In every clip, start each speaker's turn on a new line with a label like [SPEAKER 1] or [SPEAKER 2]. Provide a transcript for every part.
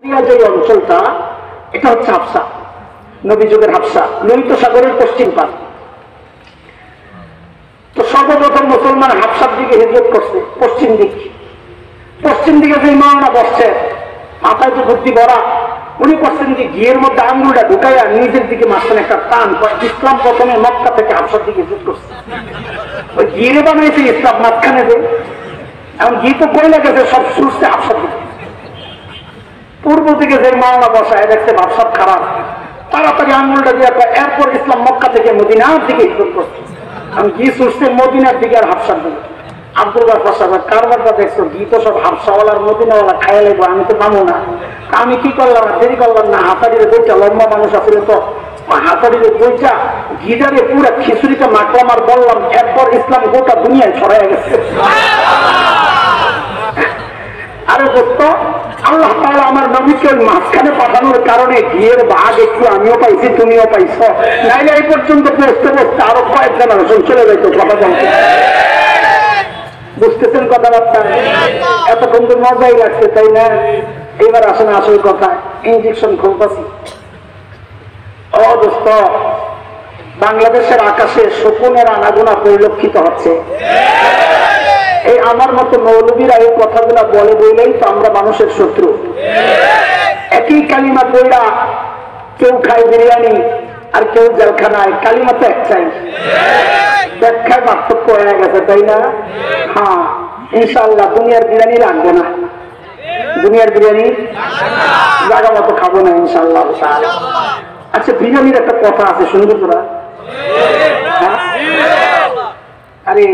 [SPEAKER 1] যে অঞ্চলটা এটা হচ্ছে হাবশা, নবী যুগের হাবশা, লোহিত সাগরের পশ্চিম পার। তো সর্বপ্রথম মুসলমান হাবশার দিকে হিজরত করছে, পশ্চিম দিকে যে ইমামরা বসছে, মাথায় তো বুদ্ধি ভরা, উনি করছেন যে ঘিয়ের মধ্যে আঙ্গুলটা ঢুকাইয়া নিজের দিকে মাঝখানে একটা টান। ইসলাম প্রথমে মক্কা থেকে হাবশার দিকে হিজরত করছে, ওই ঘিরে বানাইছে ইসলাম মাঝখানে যে, এখন ঘি তো কইলা গেছে সব ছুটছে হাবশার দিকে। পূর্ব দিকে যে মাওনা বসায় দেখছে ভাবসাব খারাপ, তাড়াতাড়ি আঙ্গুলটা দিয়ে এরপর ইসলাম মক্কা থেকে মদিনার দিকে হিজরত করছে। আমি ঘি ছুটছে মদিনার দিকে আর হাবসার দিকে। আব্দুল গাফফার সাহেব, কারবারটা দেখছো, ঘি তো সব হাবসাওয়ালার মদিনাওয়ালা খাইয়া লাগবো, আমি তো পাবো না। আমি কি করলাম, দেরি করলাম না, হাতাড়িরে বইটা, লম্বা মানুষ আসলে তো হাতাড়িরে বইটা ঘিটারে পুরো খিচুড়িতে মাখলাম আর বললাম, এরপর ইসলাম গোটা দুনিয়ায় ছড়াই গেছে। আরে দোস্ত, আল্লাহ তাআলা আমার নবীকে মাঝখানে পাঠানোর কারণে ঘিয়ের ভাগ একটু আমিও পাইছি, তুমিও পাইছ, নাইলে এই পর্যন্ত পৌঁছতে পৌঁছতে আরো কয়েক জেনারেশন চলে যেত। কথা বলতে বুঝতেছেন কথাবার্তা? এতক্ষণ তো মজাই লাগছে, তাই না? এইবার আসেন আসল কথা, ইঞ্জেকশন খুলতেছি। ও দোস্ত, বাংলাদেশের আকাশে শকুনের আনাগোনা পরিলক্ষিত হচ্ছে। এই আমার মতো মৌলবীরা এই কথাগুলা বলে বলেই তো আমরা মানুষের শত্রু। একই কালিমা বইরা কেউ খায় বিরিয়ানি আর কেউ জেলখানায়, কালিমা তো একটাই, ব্যাখ্যার পার্থক্য হয়ে গেছে, তাই না? হ্যাঁ, ইনশাআল্লাহ দুনিয়ার বিরিয়ানি লাগবে না, দুনিয়ার বিরিয়ানি জায়গা মতো খাবো না ইনশাআল্লাহ। আচ্ছা, বিরিয়ানির একটা কথা আছে, শুনবো তোরা? আরে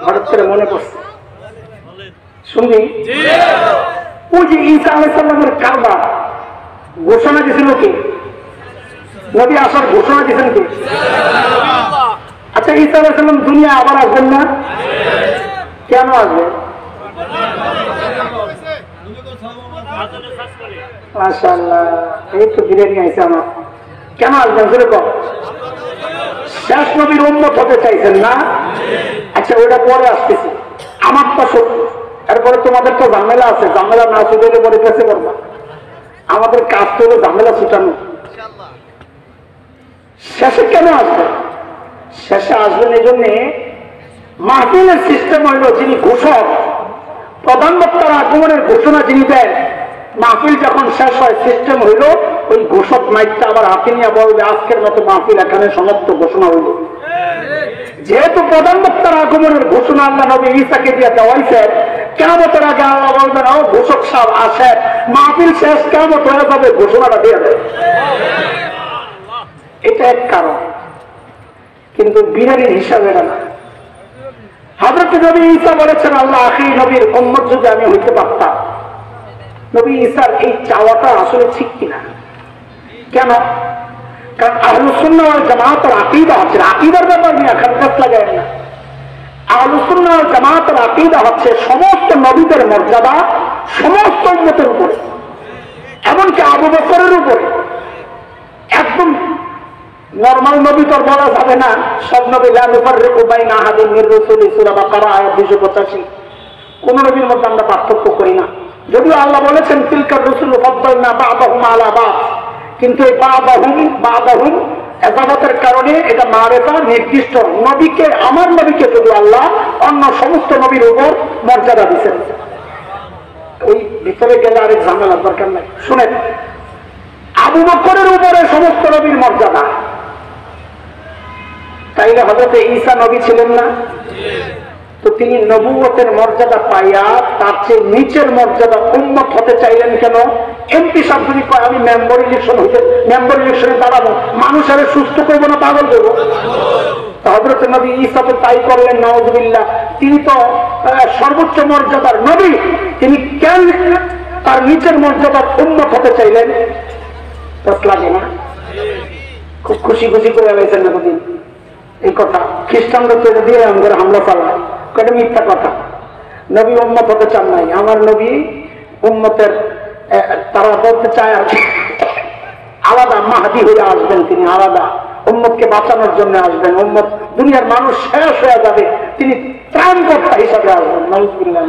[SPEAKER 1] হঠাৎ করে মনে পড়ছে, শুনবি? ওই যে ঈসা আলাইহিস সালামের কারবার ঘোষণা দিয়েছিল কে? নবী আসার ঘোষণা দিয়েছেন কে? আচ্ছা, ঈসা আলাইহিস সালাম দুনিয়া আবার আসবেন না? কেন আসবেন? মাশাআল্লাহ, এই তো বিরিয়ানি আইছে আমার। কেন আসবেন সেরকম? শেষ নবীর উম্মত হতে চাইছেন না? আচ্ছা, ওইটা পরে আসতেছি। আমার তো সত্য, এরপরে তোমাদের তো ঝামেলা আছে, ঝামেলা না ছুটাইলে পরে কাছে করবা। আমাদের কাজ তো হলো ঝামেলা ছুটানো। শেষে কেন আসবেন? শেষে আসবেন এই জন্যে, মাহফিলের সিস্টেম হইল যিনি ঘোষক, প্রধান বক্তার আগমনের ঘোষণা যিনি দেন, মাহফিল যখন শেষ হয় সিস্টেম হইল ওই ঘোষক মাইকটা আবার হাতে নিয়ে বলবে আজকের মতো মাহফিল এখানে সমাপ্ত ঘোষণা হইল। যেহেতু প্রধান বক্তার আগমনের ঘোষণা আল্লাহ নবী ঈসাকে দিয়ে দেওয়াইছে, কিয়ামতের আগে আল্লাহ বলবেন ও ঘোষক সাহেব আসেন, মাহফিল শেষ, কিয়ামত হয়ে যাবে, ঘোষণাটা দিয়ে দেয়। এটা এক কারণ, কিন্তু বিরিয়ানির হিসাবে না। হযরত নবী ঈসা বলেছেন, আল্লাহ আখির নবীর উম্মত যদি আমি হইতে পারতাম। নবী ঈসার এই চাওয়াটা আসলে ঠিক কিনা? কেন? কারণ আহলুস সুন্নাহ ওয়াল জামাতের আকীদা হচ্ছে, আকীদার ব্যাপার নিয়ে খারাপ লাগায় না। আহলুস সুন্নাহ ওয়াল জামাতের আকীদা হচ্ছে সমস্ত নবীদের মর্যাদা সমস্ত উম্মতের উপরে, এমনকি আবু বকরের উপরে। একদম নরমাল নবী তো বলা যাবে না, সব নবী লা নুফাররিকু বাইনা আহাদিন মির রুসুলি, সূরা বাকারা আয়াত 285। কোন নবীর মধ্যে আমরা পার্থক্য করি না, যদিও আল্লাহ বলেছেন তিলকার রুসুলু ফাদ্দালনা বা'দাহুম আলা বা'দ, কিন্তু এই বা'দাহুম এজাবতের কারণে এটা মারেফা নির্দিষ্ট। নবীকে, আমার নবীকে যদি আল্লাহ অন্য সমস্ত নবীর উপর মর্যাদা দিচ্ছেন, ওই ভিতরে গেলে আরেক ঝামেলার দরকার নাই। শুনেন, আবু বকরের উপরে সমস্ত নবীর মর্যাদা, তাইলে হযরত ঈসা নবী ছিলেন না? তো তিনি নবুয়তের মর্যাদা পাইয়া তার চেয়ে নিচের মর্যাদা উম্মত হতে চাইলেন কেন? এমপি সাহেব যদি কয় আমি মেম্বার ইলেকশনে দাঁড়াবো, মানুষের সুস্থ করবো না পাগল করবো? হযরত নবী ঈসা তো তাই করলেন, নাউযুবিল্লাহ। তিনি তো সর্বোচ্চ মর্যাদার নবী, তিনি কেন তার নিচের মর্যাদার উম্মত হতে চাইলেন? লাগে না? খুব খুশি খুশি করে গেছেন না কদিন এই কথা। খ্রিস্টানরা তো দিয়ে আমাদের হামলা চালায়, এটা মিথ্যা কথা। নবী উম্মত হতে চান নাই, আমার নবী উম্মতের, তারা বলতে চায় আলাদা মাহদী হয়ে আসবেন, তিনি আলাদা উম্মতকে বাঁচানোর জন্য আসবেন। উম্মত, দুনিয়ার মানুষ শেষ হয়ে যাবে, তিনি ত্রাণকর্তা হিসাবে আসবেন। নাউযুবিল্লাহ।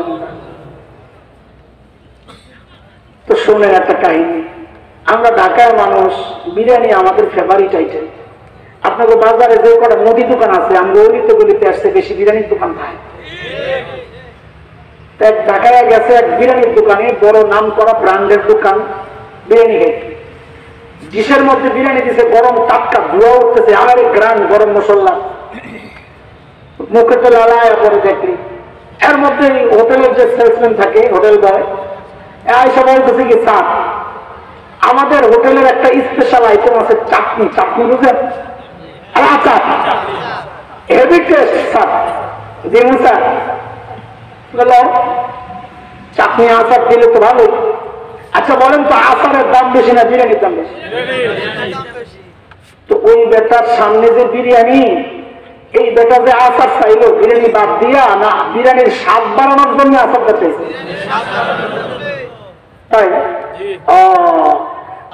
[SPEAKER 1] তো শুনেন একটা কাহিনী। আমরা ঢাকার মানুষ, বিরিয়ানি আমাদের ফেভারিট আইটেম। আপনাদের বাজারে যে কটা মুদি দোকান আছে, আমরা অলিতে গলিতে আসছে বেশি বিরিয়ানির দোকান খাই। এক ঢাকায় গেছে এক বিরিয়ানির দোকানে, বড় নাম করা ব্র্যান্ডের দোকান, বিরিয়ানি খেয়ে ডিশের মধ্যে বিরিয়ানি দিছে, গরম টাটকা ধোয়া উঠতেছে, আর গ্রাম গরম মশলা মুখে তো লালায় পরে দেখলি। এর মধ্যে হোটেলের যে সেলসম্যান থাকে, হোটেল বয়, এসে বলতেছে কি স্যার আমাদের হোটেলের একটা স্পেশাল আইটেম আছে চাটনি। চাটনি বুঝেন? আচার হেভি টেস্ট স্যার। জি স্যার, চাটনি আচার দিলে তো ভালোই। আচ্ছা বলেন তো আচারের দাম বেশি না বিরিয়ানির দাম বেশি? তো ওই বেটার সামনে যে বিরিয়ানি, এই বেটা যে আচার চাইলো বিরিয়ানি বাদ দিয়া, না বিরিয়ানির স্বাদ বাড়ানোর জন্য আচারটা চাইছে? তাই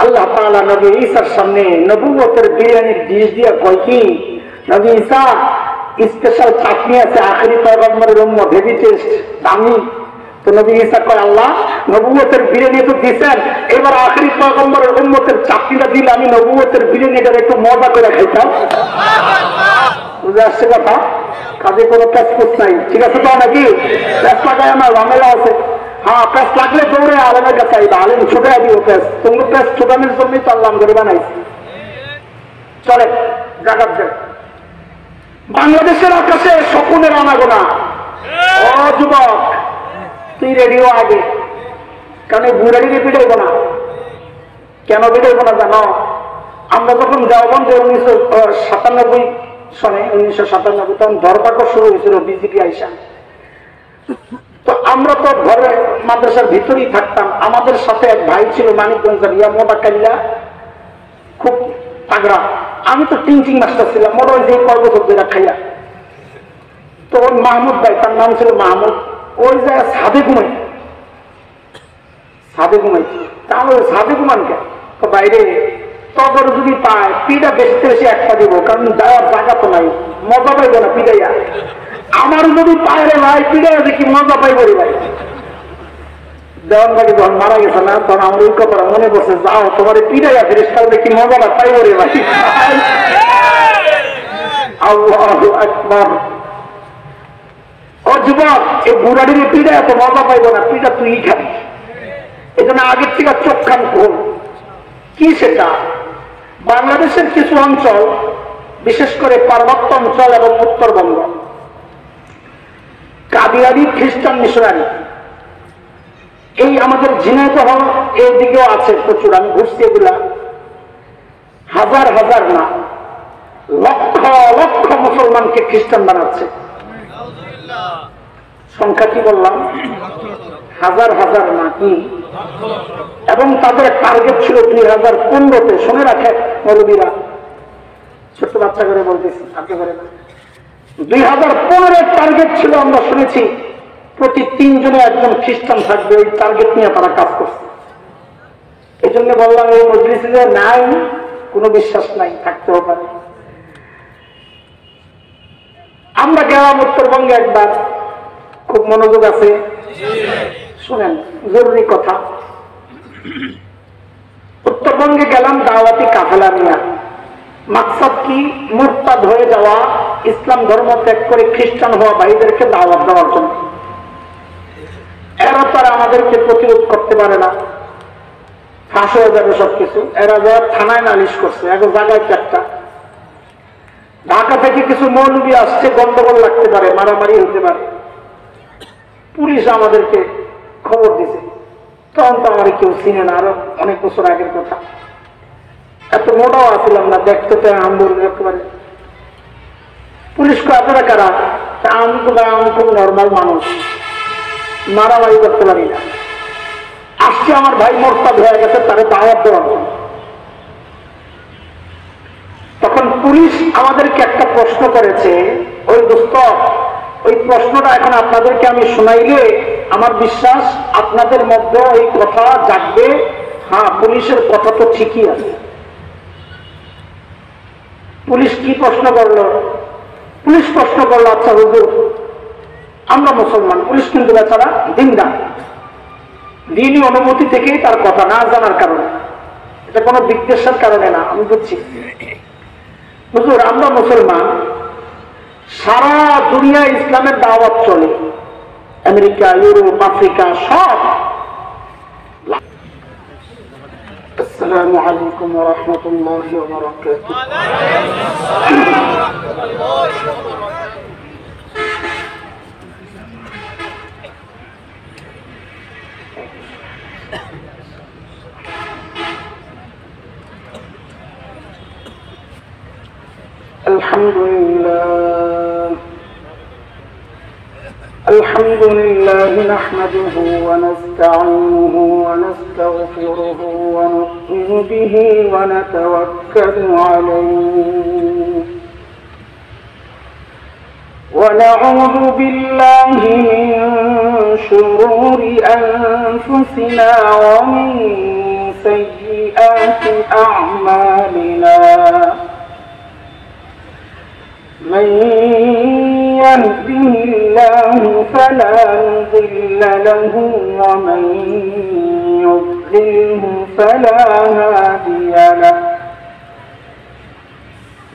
[SPEAKER 1] আল্লাহ তাআলা নবী ঈসার সামনে নবুয়তের বিরিয়ানির ডিশ দিয়া কয় কি, নবী ঈসা স্পেশাল চাটনি আছে, আখেরি পয়গম্বরের উম্মত, হেভি টেস্ট, দামি। তো নবী ঈসা কয় আল্লাহ নবুয়তের বিরিয়ানি তো দিছেন, এবার আখেরি পয়গম্বরের উম্মতের চাটনিটা দিলে আমি নবুয়তের বিরিয়ানিটা একটু মজা করে খাইতাম। বুঝে আসছে কথা? কাজে কোনো প্যাসপোর্ট নাই, ঠিক আছে তো নাকি? প্যাস লাগায় আমার ঝামেলা আছে। হ্যাঁ, প্যাস লাগলে দৌড়ে আলেমের কাছে আইবা, আলেম ছোট দিব প্যাস। তোমার প্যাস ছোটানোর জন্যই তো আল্লাহ করে বানাইছি। চলে জাগাত যাক। বাংলাদেশের আকাশে শকুনের আনাগোনা। ও যুবক, তুই রেডিও আগে, কারণ এই বুড়ারিকে পিটাইব না। কেন পিটাইব না জানো? আমরা যখন দেওবন্দে 1997 সনে 1997 তখন ধরপাকড় শুরু হয়েছিল বিজেপি আইসা। তো আমরা তো ঘরে মাদ্রাসার ভিতরেই থাকতাম। আমাদের সাথে এক ভাই ছিল মানিকগঞ্জের, ইয়া মোটা কাল্লা, খুব তাগড়া। আমি তো টিং মাস্টার ছিলাম, মোটা ওই যে কর্মসব যেটা খাইয়া। তো ওই মাহমুদ ভাই, তার নাম ছিল মাহমুদ, ওই জায়গায় ছাদে ঘুমাইছি। তাহলে ওই ছাদে ঘুমান কে? তো বাইরে তখন যদি পায় পিঠা বেশি বেশি একটা দিব, কারণ যাওয়ার জায়গা তো নাই, মজা পাইব না পিঠাইয়া। আমার যদি পায় রে ভাই পিঠাইয়া দেখি মজা পাইব রে ভাই। দেওয়ান ভাই যখন মারা গেছে না, তখন আমার ওই কথা মনে পড়ছে, যাও তোমার পিঠাইয়া ফেরেশতাও দেখি মজাটা পাইব রে ভাই। আল্লাহু আকবার। ও যুবক, এই বুড়াটির পিঠা এত মজা পাইব না, পিঠা তুই খাবি। এই জন্য আগের থেকে চোখ খান খোল। কি সেটা? বাংলাদেশের কিছু অঞ্চল, বিশেষ করে পার্বত্য অঞ্চল এবং উত্তরবঙ্গ, কাদিয়ানি খ্রিস্টান মিশনারি, এই আমাদের ঝিনাইদহ এই দিকেও আছে প্রচুর। আমি ঘুরছি এগুলা, হাজার হাজার না লক্ষ লক্ষ মুসলমানকে খ্রিস্টান বানাচ্ছে। সংখ্যা কি বললাম? হাজার হাজার না, কি? এবং তাদের টার্গেট ছিল 2015-তে। শুনে রাখে মৌলবীরা, ছোট্ট বাচ্চা করে বলতেছি, আপনি করে না। 2015-এর টার্গেট ছিল, আমরা শুনেছি প্রতি 3 জনে একজন খ্রিস্টান থাকবে। ওই টার্গেট নিয়ে তারা কাজ করছে। এই জন্য বললাম এই মজলিসে নাই, কোনো বিশ্বাস নাই, থাকতেও পারে। আমরা গেলাম উত্তরবঙ্গে একবার, খুব মনোযোগ আছে, শুনেন, জরুরি কথা। উত্তরবঙ্গে গেলাম দাওয়াতি কাফেলা নিয়ে। মাকসাদ কি? মুরতাদ হয়ে যাওয়া, ইসলাম ধর্ম ত্যাগ করে খ্রিস্টান হওয়া ভাইদেরকে দাওয়াত দেওয়ার জন্য। এরা তারা আমাদেরকে প্রতিরোধ করতে পারে না, ফাঁস হয়ে যাবে সবকিছু। এরা যা থানায় নালিশ করছে, এক জায়গায় একটা। ঢাকা থেকে কিছু মৌলবী আসছে, গন্ডগোল লাগতে পারে, মারামারি হতে পারে। পুলিশ আমাদেরকে খবর দিছে। তখন তো আমার কেউ চিনে না, আরো অনেক বছর আগের কথা। এত মোটাও আসলাম না, দেখতে তো আম্বুর একেবারে। পুলিশকে আপনারা কারা? আমি খুব নর্মাল মানুষ, মারামারি করতে পারি না। আসছে আমার ভাই মোরতাদ হয়ে গেছে, তারে দাওয়াত দেওয়ার জন্য। তখন পুলিশ আমাদেরকে একটা প্রশ্ন করেছে। ওই দোস্ত, ওই প্রশ্নটা এখন আপনাদেরকে আমি শোনাইলে আমার বিশ্বাস আপনাদের মধ্যে এই কথা জাগবে, হ্যাঁ পুলিশের কথা তো ঠিকই আছে। পুলিশ কি প্রশ্ন করলো? পুলিশ প্রশ্ন করলো, আচ্ছা হুজুর আমরা মুসলমান, পুলিশ কিন্তু বেচারা দিনদার, দিনই অনুভূতি থেকেই তার কথা, না জানার কারণে। এটা কোনো বিদ্বেষের কারণে না, আমি বুঝছি। হুজুর, আমরা মুসলমান, সারা দুনিয়া ইসলামের দাওয়াত চলে, আমেরিকা, ইউরোপ, আফ্রিকা সব। আসসালামু আলাইকুম ওয়া রাহমাতুল্লাহি ওয়া বারাকাতুহু। الحمد لله نحمده ونستعينه ونستغفره ونؤمن به ونتوكل عليه ونعوذ بالله من شرور أنفسنا ومن سيئات أعمالنا. من يهده الله فلا مضل له ومن يضلله فلا هادي له.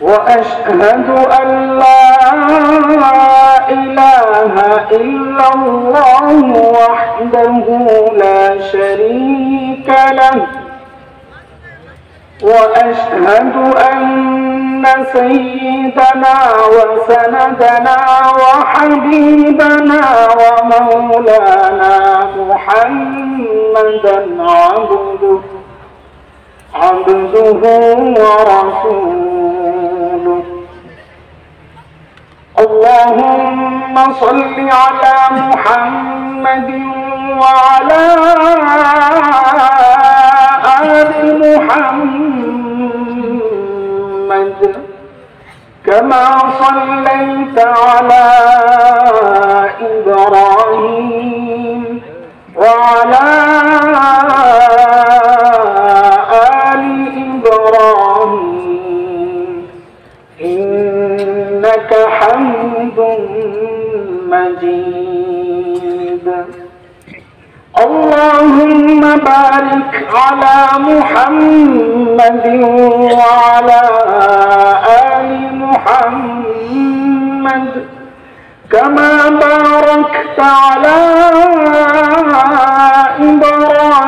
[SPEAKER 1] وأشهد أن لا إله إلا الله وحده لا شريك له. وأشهد أن سيدنا وسندنا وحبيبنا ومولانا محمدا عبده ورسوله. اللهم صل على محمد وعلى آل محمد كما صليت على إبراهيم وعلى آل إبراهيم إنك حميد مجيد. اللهم بارك على محمد وعلى آل محمد كما باركت على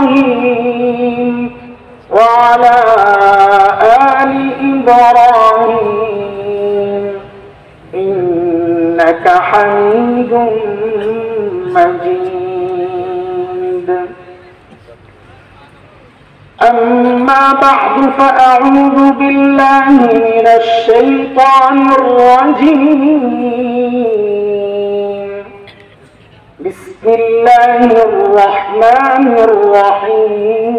[SPEAKER 1] إبراهيم وعلى آل إبراهيم إنك حميد مجيد. أما بعد فأعوذ بالله من الشيطان الرجيم. بسم الله الرحمن الرحيم.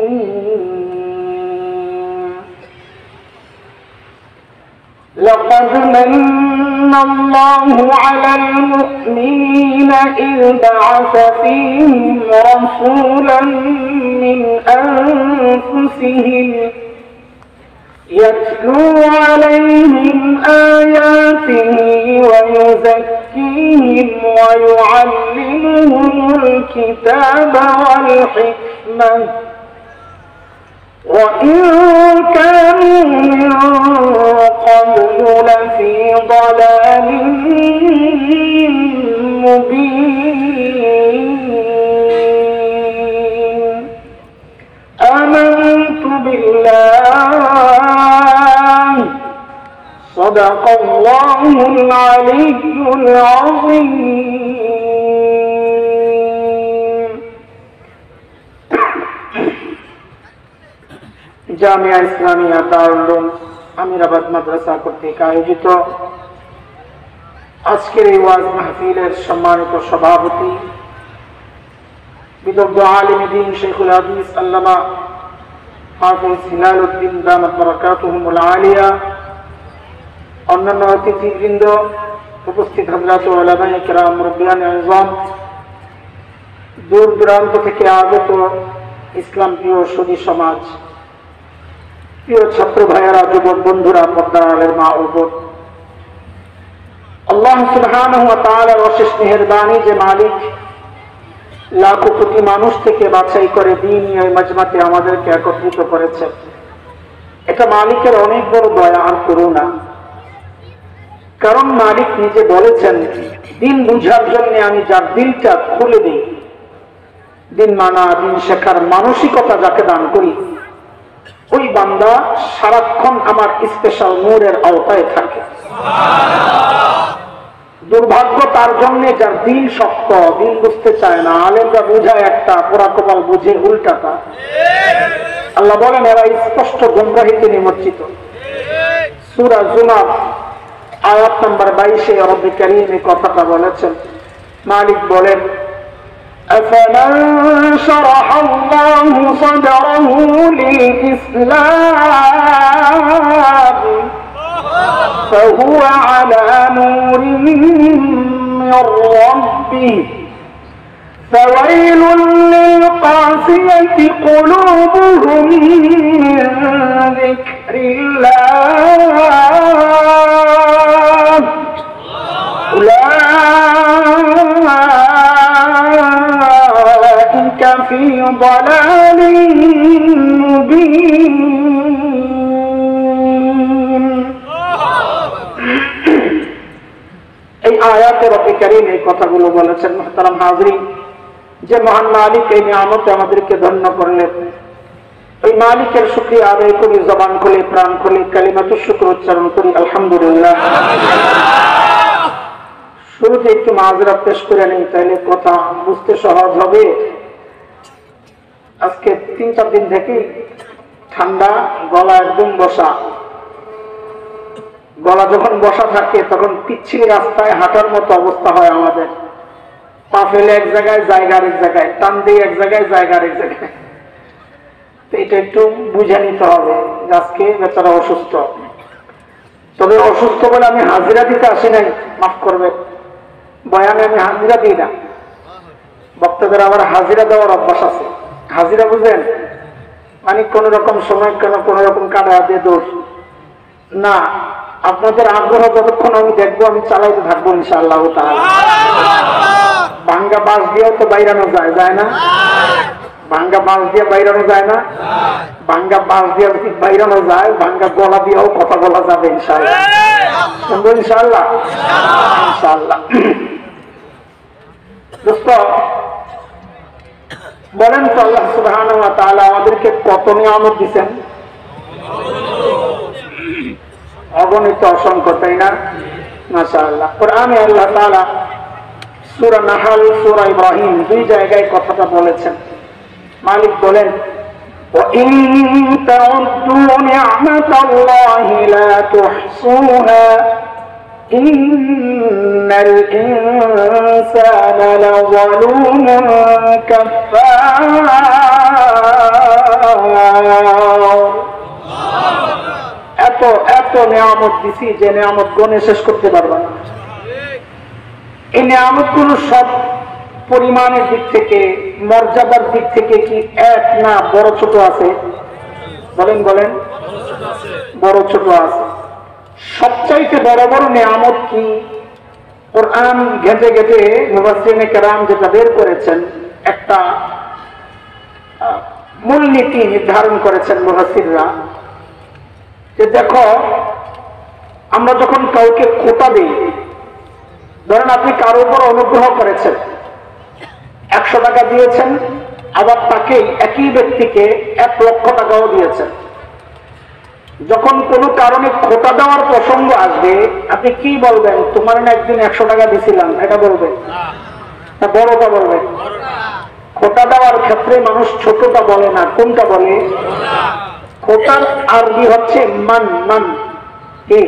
[SPEAKER 1] لقد من الله على المؤمنين إذ بعث فيهم رسولا من أنفسهم يتلو عليهم آياته ويزكيهم ويعلمهم الكتاب والحكمة وإن كانوا من قبل لفي ضلال مبين. آمنت بالله صدق الله العلي العظيم. জামিয়া ইসলামিয়া দারুল উলুম আমিরাবাদ মাদ্রাসা কর্তৃক আয়োজিত আজকের এই ওয়াজ মাহফিলের সম্মানিত সভাপতি বিদগ্ধ আলিম দ্বীন শেখুল হাদিস আল্লামা হাফেজ হিলালউদ্দিন দামাত বারাকাতুহুমুল আলিয়া, অন্যান্য অতিথিবৃন্দ, উপস্থিত হযরত উলামায়ে কিরাম, মুরব্বিয়ান আযম, দূর দূরান্ত থেকে আগত ইসলাম প্রিয় সুধী সমাজ, প্রিয় ছাত্র ভাইয়েরা, যুবক বন্ধুরা, পর্দার আলের মা ও বোন, আল্লাহ সুবহানাহু ওয়া তাআলার অশেষ মেহেরবানি যে মালিক লাখো কোটি মানুষ থেকে বাছাই করে দিন এই মাজমাতে আমাদেরকে একত্রিত করেছেন। এটা মালিকের অনেক বড় দয়া আর করুণা। কারণ মালিক নিজে বলেছেন, দিন বুঝার জন্য আমি যার দিলটা খুলে দিই, দিন মানা দিন শেখার মানসিকতা যাকে দান করি, ওই বান্দা সারাক্ষণ আমার স্পেশাল নূরের আওতায় থাকে। দুর্ভাগ্য তার জন্য যার দিল শক্ত, দিল বুঝতে চায় না। আলেমরা বুঝায় একটা, পোড়া কপাল বুঝে উল্টাটা। আল্লাহ বলেন এরা স্পষ্ট গুমরাহিতে নিমজ্জিত। সূরা জুমার আয়াত নম্বর 22-এ রব্বুল কারীম এই কথাটা বলেছেন। মালিক বলেন, أفمن شرح الله صدره للإسلام فهو على نور من ربه فويل للقاسية قلوبهم من ذكر الله أولئك في ضلال مبين। এই আয়াতে রব্বুল কারীম এই কথাগুলো বলেছেন। মুহতারাম হাজরিন, যে মহান মালিক এই নিয়ামতে আমাদেরকে ধন্য করলেন, ওই মালিকের শুকরিয়া আদায় করি, জবান খুলে প্রাণ খুলে কালিমাতুশ শুকর উচ্চারণ করি, আলহামদুলিল্লাহ। শুরুতে একটু মাযরাত পেশ করে নেই, তাহলে কথা বুঝতে সহজ হবে। আজকে 3-4 দিন থেকে ঠান্ডা, গলা একদম বসা। গলা যখন বসা থাকে তখন পিচ্ছিল রাস্তায় হাঁটার মতো অবস্থা হয় আমাদের। পা ফেলে এক জায়গায়, জায়গা আরেক জায়গায়, টান দিয়ে এক জায়গায়, জায়গা আরেক জায়গায়। তো এটা একটু বুঝে নিতে হবে যে আজকে বেচারা অসুস্থ। তবে অসুস্থ বলে আমি হাজিরা দিতে আসি নাই, মাফ করবে। বয়ানে আমি হাজিরা দিই না। বক্তাদের আবার হাজিরা দেওয়ার অভ্যাস আছে। হাজিরা বুঝেন, মানে কোন রকম সময় কেন কোন রকম কাটা দিয়ে দোষ না। আপনাদের আগ্রহ যতক্ষণ আমি দেখবো আমি চালাইতে থাকবো ইনশাআল্লাহ তাআলা। ভাঙ্গা বাঁশ দিয়েও তো বাইরানো যায়, যায় না? ভাঙ্গা বাঁশ দিয়ে বাইরানো যায় না? ভাঙ্গা বাঁশ দিয়ে যদি বাইরানো যায়, ভাঙ্গা গলা দিয়েও কথা বলা যাবে ইনশাআল্লাহ। ইনশাআল্লাহ ইনশাআল্লাহ। দোস্ত বলেন তো, আল্লাহ সুবহানাহু ওয়া তাআলা আমাদেরকে কত নিয়ামত দিয়েছেন? অগণিত, অসংখ্য, তাই না? মাশাআল্লাহ। কোরআনে আল্লাহ তাআলা সূরা নাহল, সূরা ইব্রাহিম 2 জায়গায় কথাটা বলেছেন। মালিক বলেন, وَإِن تَعُدُّوا نِعْمَةَ اللَّهِ لَا تُحْصُوهَا إِنَّ الْإِنسَانَ لَظَلُومٌ كَفَّارٌ। এত এত নিয়ামত দিছি যে নিয়ামত গণে শেষ করতে পারবা না। এই নিয়ামতগুলো সব পরিমাণের দিক থেকে, মর্যাদার দিক থেকে কি এক না বড় ছোট আছে? বলেন বলেন, বড় ছোট আছে। সবচাইতে বড় বড় নিয়ামত কি? কোরআন ঘেঁটে ঘেঁটে মুফাসসিরিনে কেরাম যেটা বের করেছেন, একটা মূলনীতি নির্ধারণ করেছেন মুফাসসিররা, যে দেখো, আমরা যখন কাউকে খোটা দিই, ধরেন আপনি কারোর উপর অনুগ্রহ করেছেন, 100 টাকা দিয়েছেন, আবার তাকে একই ব্যক্তিকে 1 লক্ষ টাকাও দিয়েছেন। যখন কোনো কারণে খোটা দেওয়ার প্রসঙ্গ আসবে, আপনি কি বলবেন? তোমার না একদিন 100 টাকা দিছিলাম, এটা বলবেন না বড়টা বলবেন? খোটা দেওয়ার ক্ষেত্রে মানুষ ছোটটা বলে না, কোনটা বলে? খোটার আরবি হচ্ছে মান। মান কি?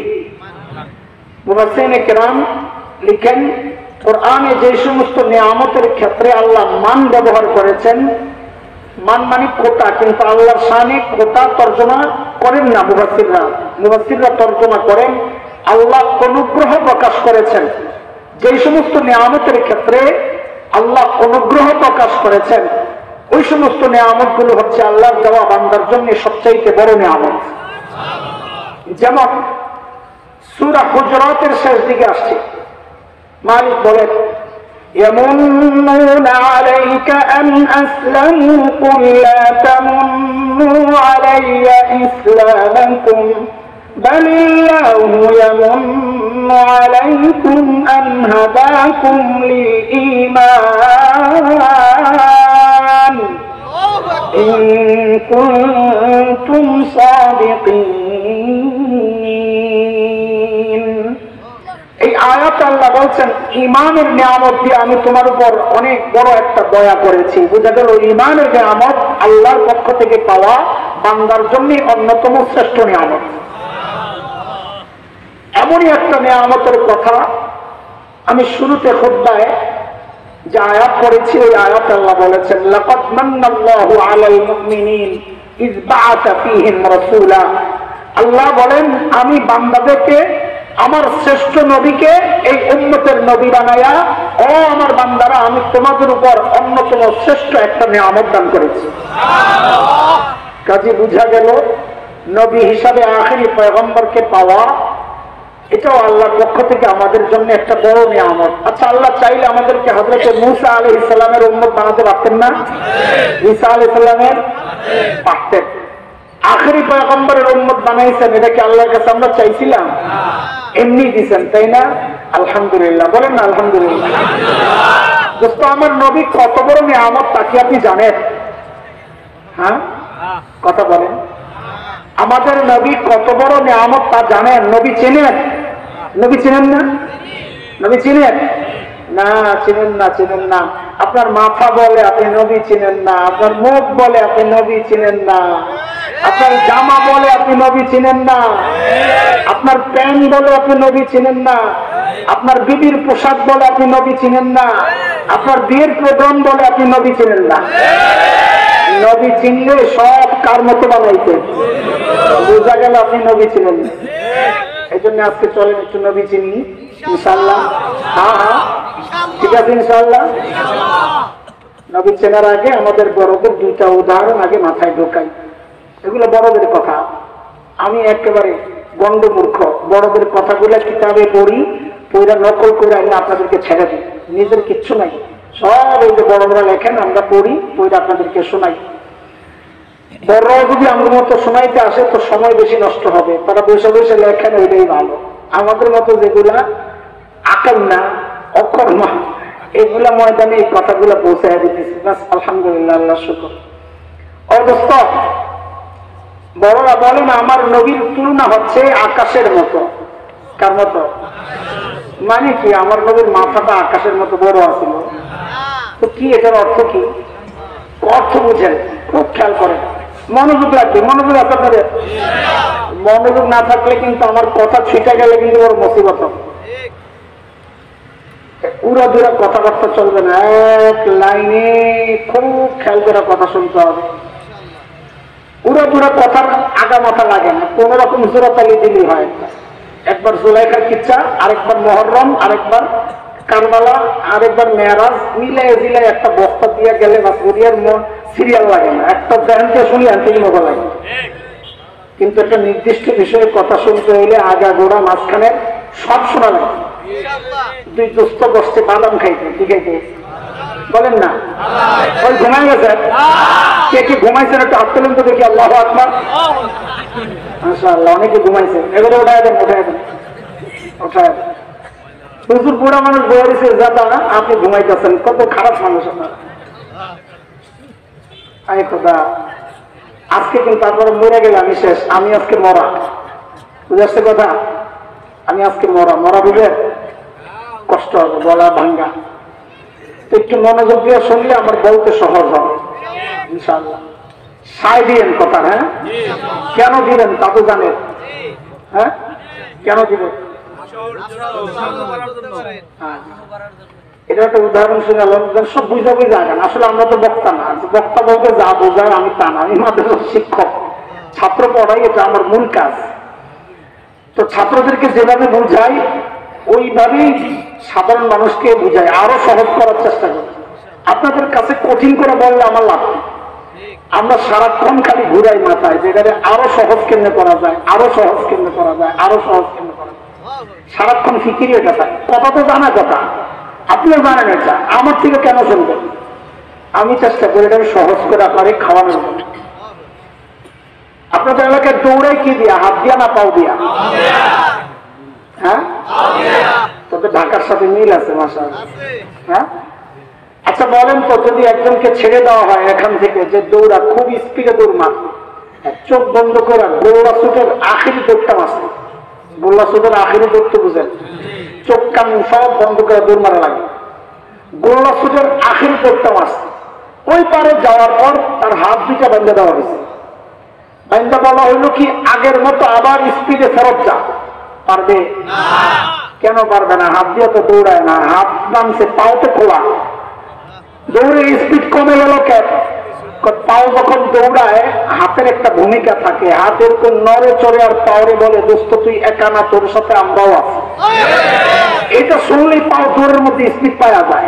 [SPEAKER 1] মুফাসসিরিনে কেরাম লিখেন, কোরআনে যে সমস্ত নিয়ামতের ক্ষেত্রে আল্লাহ মান ব্যবহার করেছেন, মান মানে খোটা, কিন্তু আল্লাহর শানে খোটা তর্জমা করেন না মুফাসসিররা। মুফাসসিররা তর্জমা করেন আল্লাহ অনুগ্রহ প্রকাশ করেছেন। যে সমস্ত নিয়ামতের ক্ষেত্রে আল্লাহ অনুগ্রহ প্রকাশ করেছেন, ওই সমস্ত নিয়ামতগুলো হচ্ছে আল্লাহর দেওয়া বান্দার জন্য সবচাইতে বড় নিয়ামত। যেমন সূরা হুজুরাতের শেষ দিকে আসছে, মালিক বলেন, يمنون عليك أن أسلموا قل لا تمنوا علي إسلامكم بل الله يمن عليكم أن هداكم للإيمان إن كنتم صادقين এই আয়াত আল্লাহ বলছেন ঈমানের নিয়ামত দিয়ে আমি তোমার উপর অনেক বড় একটা দয়া করেছি। বুঝা গেল ঈমানের নিয়ামত আল্লাহর পক্ষ থেকে পাওয়া বান্দার জন্য অন্যতম শ্রেষ্ঠ নিয়ামত। এমনই একটা নিয়ামতের কথা আমি শুরুতে খুতবায় যে আয়াত পড়েছি ওই আয়াত আল্লাহ বলেছেন লাকাদ মান্নাল্লাহু আলাল মুমিনিন ইয বাআসা ফীহিম রাসূলা। আল্লাহ বলেন আমি বান্দাদেরকে আমার শ্রেষ্ঠ নবীকে এই উম্মতের নবী বানায়া ও আমার বান্দারা আমি তোমাদের উপর অন্যতম শ্রেষ্ঠ একটা নিয়ামত দান করেছি। কাজে বুঝা গেল নবী হিসাবে আখেরি পয়গম্বরকে পাওয়া এটাও আল্লাহর পক্ষ থেকে আমাদের জন্য একটা বড় নিয়ামত। আচ্ছা, আল্লাহ চাইলে আমাদেরকে হযরত মূসা আলাইহিস সালামের উম্মত বানাতে পারতেন না? ঈসা আলাইহিস সালামের পারতেন। আখেরি পয়গম্বরের উম্মত বানাইছেন, এটা কি আল্লাহর কাছে আমরা চাইছিলাম? এমনি দিয়েছেন, তাই না? আলহামদুলিল্লাহ বলেন না আলহামদুলিল্লাহ। দোস্ত, আমার নবী কত বড় নিয়ামত তা কি আপনি জানেন? হ্যাঁ, কথা বলেন। আমাদের নবী কত বড় নিয়ামত তা জানেন? নবী চেনেন? নবী চেনেন না? নবী চিনেন না? চিনেন না, চিনেন না। আপনার মাথা বলে আপনি নবী চিনেন না, আপনার মুখ বলে আপনি নবী চিনেন না, আপনার জামা বলে আপনি নবী চিনেন না, আপনার প্যান্ট বলে আপনি নবী চিনেন না, আপনার বিবির পোশাক বলে আপনি নবী চিনেন না, আপনার বিয়ের প্রোগ্রাম বলে আপনি নবী চিনেন না। নবী চিনলে সব কার মতো বানাইতে বোঝা গেল আপনি নবী চিনেন না। এই জন্য আজকে চলেন একটু নবী চিনি ইনশাআল্লাহ। হ্যাঁ হ্যাঁ, ঠিক আছে ইনশাআল্লাহ। নবী চেনার আগে আমাদের বড়দের দুইটা উদাহরণ আগে মাথায় ঢোকাই। এগুলো বড়দের কথা, আমি একেবারে গন্ডমূর্খ। বড়দের কথাগুলো কিতাবে পড়ি, পড়া নকল করে আমি আপনাদেরকে ছেড়ে দিই। নিজের কিচ্ছু নাই, সব এই যে বড়রা লেখেন আমরা পড়ি, পড়ে আপনাদেরকে শোনাই। বড়রাও যদি আমার মতো শোনাইতে আসে তো সময় বেশি নষ্ট হবে। তারা বসে বসে লেখেন, ওইটাই ভালো। আমাদের মতো যেগুলা আকাল না, অকর্মা, এগুলা ময়দানে এই কথাগুলো পৌঁছায় দিতেছি। বাস আলহামদুলিল্লাহ, আল্লাহ শুকর। অবস্থা বড়রা বলেন আমার নবীর তুলনা হচ্ছে আকাশের মতো। কার মতো? মানে কি আমার নবীর মাথাটা আকাশের মতো বড় আছিল। তো কি এটার অর্থ কি? অর্থ বুঝেন, খুব খেয়াল করেন, মনোযোগ লাগবে। মনোযোগ আছে আপনাদের? মনোযোগ না থাকলে কিন্তু আমার কথা ছিটে গেলে কিন্তু ওর মুসিবত হবে। উড়া দুরা কথাবার্তা চলবে না, এক লাইনে খুব খেয়াল করে কথা শুনতে হবে। উড়া দুরা কথার আগা মাথা লাগে না, কোন রকম জোরাতালি দিলেই হয়। একবার জুলাইখার কিচ্ছা, আরেকবার মহরম, আরেকবার কারবালা, আরেকবার মেয়ারাজ, মিলাই জিলাই একটা বক্তা দিয়ে গেলে বা সুরিয়ার মন সিরিয়াল লাগে না। একটা ব্যান্ডে শুনি আনতেই মজা লাগে। কিন্তু একটা নির্দিষ্ট বিষয়ে কথা শুনতে হইলে আগা গোড়া মাঝখানে সব শোনা লাগে। দুই দোস্ত বসতে বাদাম খাইতে, কি খাইতে বলেন না? ওই ঘুমাই গেছে, কে কে ঘুমাইছেন একটু হাত তুলেন তো দেখি। আল্লাহু আকবার, মাশাআল্লাহ, অনেকে ঘুমাইছেন। এবারে ওঠায় দেন, ওঠায় দেন, ওঠায় দেন। প্রচুর বুড়া মানুষ বয়ে দিচ্ছে, দাদা আপনি ঘুমাইতেছেন, কত খারাপ মানুষ আপনার। আরে খোদা, আজকে কিন্তু তারপরে মরে গেলে আমি শেষ, আমি আজকে মরা। বুঝে আসছে কথা? আমি আজকে মরা। মরা বুঝে কষ্ট হবে, গলা ভাঙ্গা। একটু মনোযোগ দিয়ে শুনলে আমার বলতে সহজ হবে ইনশাআল্লাহ। সাই দিবেন কথা, হ্যাঁ? কেন দিবেন তা তো জানেন, হ্যাঁ? কেন দিবেন? এটা একটা উদাহরণ শুনালাম, সব বুঝা বুঝা যান। আসলে আমরা তো বক্তা না, বক্তা বলতে যা বোঝায় আমি তা না। আমি মাদ্রাসার শিক্ষক, ছাত্র পড়াই, এটা আমার মূল কাজ। তো ছাত্রদেরকে যেভাবে বুঝাই ওইভাবেই সাধারণ মানুষকে বুঝাই, আরো সহজ করার চেষ্টা করি। আপনাদের কাছে কঠিন করে বললে আমার লাভ নেই। আমরা সারাক্ষণ খালি ঘুরাই মাথায়, যেখানে আরো সহজ কেন্দ্রে করা যায়, আরো সহজ কেন্দ্রে করা যায়, আরো সহজ কেন্দ্রে করা যায়। সারাক্ষণ ফিকিরি এটা থাকে। কথা তো জানা কথা, আপনিও জানেন এটা, আমার থেকে কেন শুনবেন? আমি চেষ্টা করি এটা সহজ করে আপনারে খাওয়ানোর জন্য। আপনাদের এলাকায় দৌড়াই কি দিয়া, হাত দিয়া না পাও দিয়া? হ্যাঁ, তবে ঢাকার সাথে মিল আছে মাশাআল্লাহ। হ্যাঁ, আচ্ছা বলেন তো, যদি একজনকে ছেড়ে দেওয়া হয় এখান থেকে যে দৌড়া, খুব স্পিডে দৌড় মার, চোখ বন্ধ করে গোল্লা সুটের আখেরি দৌড়টা মাসে, গোল্লা সুটের আখেরি দৌড়তে বুঝেন, চোখ কান সব বন্ধ করে দৌড় মারা লাগে, গোল্লা সুটের আখেরি দৌড়টা মাসে, ওই পারে যাওয়ার পর তার হাত দুইটা বেঁধে দেওয়া হয়েছে। বেঁধে বলা হইল কি, আগের মতো আবার স্পিডে ফেরত যা। পারবে? কেন পারবে না? হাত দিয়ে তো দৌড়ায় না, হাত নামছে, পাও তো খোলা, দৌড়ে স্পিড কমে গেল কেন? পাও যখন দৌড়ায় হাতের একটা ভূমিকা থাকে, হাত এরকম নড়ে চড়ে আর পাওরে বলে দোস্ত তুই একা না, তোর সাথে আমরাও আছি। এটা শুনলেই পাও দৌড়ের মধ্যে স্পিড পাওয়া যায়।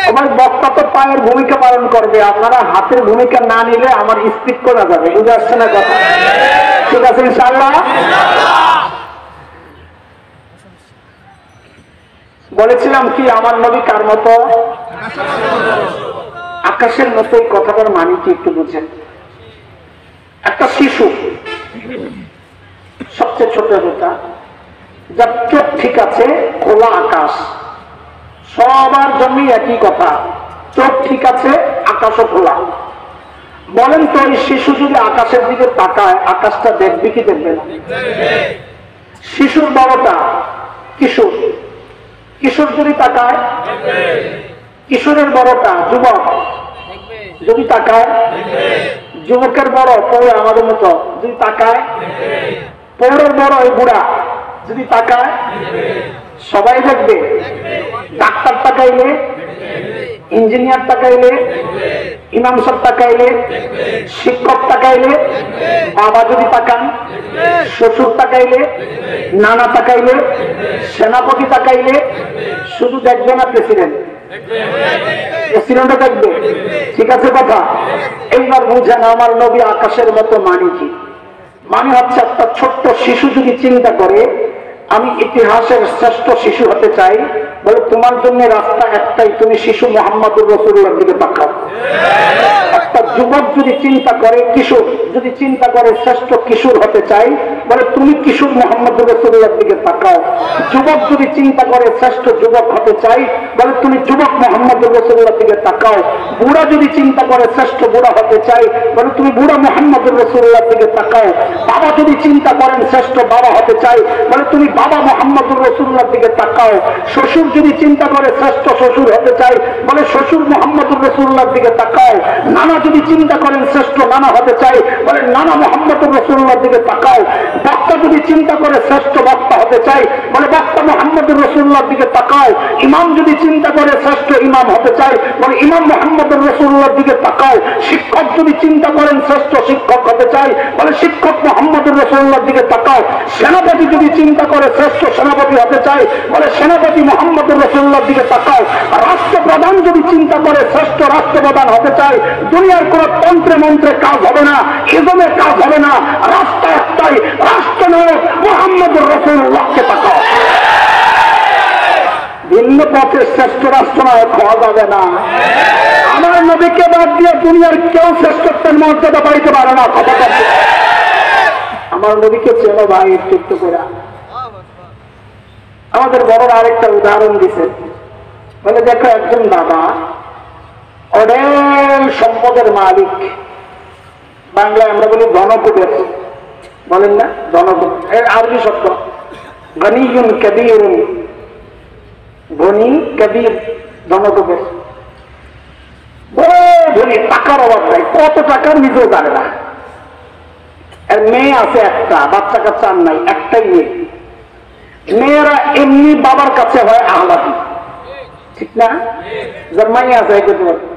[SPEAKER 1] আমার বক্তা তো পায়ের ভূমিকা পালন করবে, আপনারা হাতের ভূমিকা না নিলে আমার স্পিড করা যাবে। বুঝে আসছে না কথা? ঠিক আছে ইনশাআল্লাহ। বলেছিলাম কি, আমার নবী কার মতো? আকাশের মতো। এই কথাটার মানে কি একটু বুঝেন? একটা শিশু, সবচেয়ে ছোট যেটা, যার চোখ ঠিক আছে, খোলা আকাশ, সবার জন্যই একই কথা, চোখ ঠিক আছে, আকাশও খোলা। বলেন তো, এই শিশু যদি আকাশের দিকে তাকায়, আকাশটা দেখবে কি দেখবে না? শিশুর বড়টা, কিশোর, কিশোর যদি তাকায়, কিশোরের বড়টা যুবক যদি তাকায়, যুবকের বড় পৌর আমাদের মতো যদি তাকায়, পৌরের বড় ওই বুড়া যদি তাকায়, সবাই দেখবে। ডাক্তার তাকাইলে, ইঞ্জিনিয়ার তাকাইলে, ইমাম সাহেব তাকাইলে, শিক্ষক তাকাইলে, বাবা যদি তাকান, শ্বশুর তাকাইলে, নানা তাকাইলে, সেনাপতি তাকাইলে, শুধু দেখবে না প্রেসিডেন্ট, প্রেসিডেন্টও দেখবে। ঠিক আছে কথা? এইবার বুঝেন আমার নবী আকাশের মতো মানে কি? মানে হচ্ছে, একটা ছোট্ট শিশু যদি চিন্তা করে আমি ইতিহাসের শ্রেষ্ঠ শিশু হতে চাই, বলে তোমার জন্য রাস্তা একটাই, তুমি শিশু মুহাম্মদুর রাসূলুল্লাহর দিকে তাকাও। একটা যুবক যদি চিন্তা করে, কিশোর যদি চিন্তা করে শ্রেষ্ঠ কিশোর হতে চাই, বলে তুমি কিশোর মুহাম্মদুর রাসূলুল্লাহর দিকে তাকাও। যুবক যদি চিন্তা করে শ্রেষ্ঠ যুবক হতে চাই, বলে তুমি যুবক মুহাম্মদুর রাসূলুল্লাহর দিকে তাকাও। বুড়া যদি চিন্তা করে শ্রেষ্ঠ বুড়া হতে চাই, বলে তুমি বুড়া মুহাম্মদুর রাসূলুল্লাহর দিকে তাকাও। বাবা যদি চিন্তা করেন শ্রেষ্ঠ বাবা হতে চাই, বলে তুমি বাবা মুহাম্মদুর রাসূলুল্লাহর দিকে তাকাও। শ্বশুর যদি চিন্তা করে শ্রেষ্ঠ শ্বশুর হতে চাই, বলে শ্বশুর মুহাম্মদুর রাসূলুল্লাহর দিকে তাকাও। নানা যদি চিন্তা করেন শ্রেষ্ঠ নানা হতে চাই, বলে নানা মুহাম্মদুর রাসূলুল্লাহর দিকে তাকাও। বক্তা যদি চিন্তা করে শ্রেষ্ঠ বক্তা হতে চাই, বলে বক্তা মুহাম্মদুর রাসূলুল্লাহর দিকে তাকাও। ইমাম যদি চিন্তা করে শ্রেষ্ঠ ইমাম হতে চাই, বলে ইমাম মুহাম্মদুর রাসূলুল্লাহর দিকে তাকাও। শিক্ষক যদি চিন্তা করেন শ্রেষ্ঠ শিক্ষক হতে চাই, বলে শিক্ষক মুহাম্মদুর রাসূলুল্লাহর দিকে তাকাও। সেনাপতি যদি চিন্তা করে শ্রেষ্ঠ সেনাপতি হতে চাই, বলে সেনাপতি মুহাম্মদুর রাসূলুল্লাহর দিকে তাকাও। রাষ্ট্রপ্রধান যদি চিন্তা করে শ্রেষ্ঠ রাষ্ট্রপ্রধান হতে চাই, দুনিয়ার কোন তন্ত্রে মন্ত্রে কাজ হবে না, ইজমে কাজ হবে না, রাষ্ট্র একটাই, রাষ্ট্রনায়ক মুহাম্মদুর রাসূলুল্লাহকে তাকাও। ভিন্ন পথে শ্রেষ্ঠ রাষ্ট্রনায়ক হওয়া যাবে না। আমার নবীকে বাদ দিয়ে দুনিয়ার কেউ শ্রেষ্ঠত্বের মর্যাদা পাইতে পারে না। কথা বলতে আমার নবীকে চেনো ভাই একটু করে। আমাদের বড়রা আরেকটা উদাহরণ দিছে, বলে দেখো একজন বাবা অনেক সম্পদের মালিক, বাংলায় আমরা বলি ধনকুবের, বলেন না ধনকুবের, এর আরবি শব্দ গনিয়ুন কবিরুন, ধনী কবির, ধনকুবের, বড় ধনী, টাকার অভাব নাই, কত টাকা নিজেও জানে না। আর মেয়ে আছে একটা, বাচ্চা কাচ্চা আর নাই, একটাই মেয়ে। মেয়েরা এমনি বাবার কাছে হয় আহ্লাদি, ঠিক না? যার মাইয়া আছে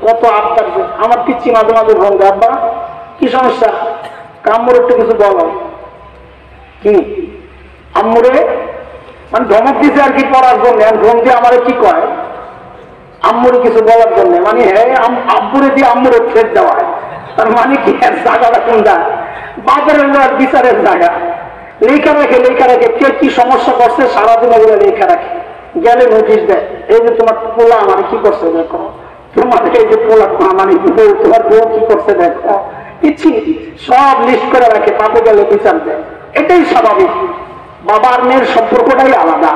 [SPEAKER 1] কত আবদার, আমার পিচ্ছি মাঝে মাঝে ফোন দেয়, আব্বা কি সমস্যা, আম্মুর একটু কিছু বলো। কি আম্মুরে মানে ধমক দিছে আর কি পড়ার জন্য, ফোন দিয়ে আমার কি কয় আম্মুরে কিছু বলার জন্য, মানে হ্যাঁ আব্বুরে দিয়ে আম্মুরে ফের দেওয়া, তার মানে কি জায়গাটা কোনটা, বাপের বিচারের জায়গা। লেখা রাখে কে কি সমস্যা করছে সারাদিন ওগুলো লেখা রাখে। গেলে নোটিশ দেয়, এই যে তোমার পোলা আমার কি করছে দেখো, তোমার এই যে পোলা মানে তোমার বউ কি করছে দেখো, ইচ্ছি সব লিস্ট করে রাখে, পাপে গেলে বিচার দেয়। এটাই স্বাভাবিক, বাবা আর মেয়ের সম্পর্কটাই আলাদা।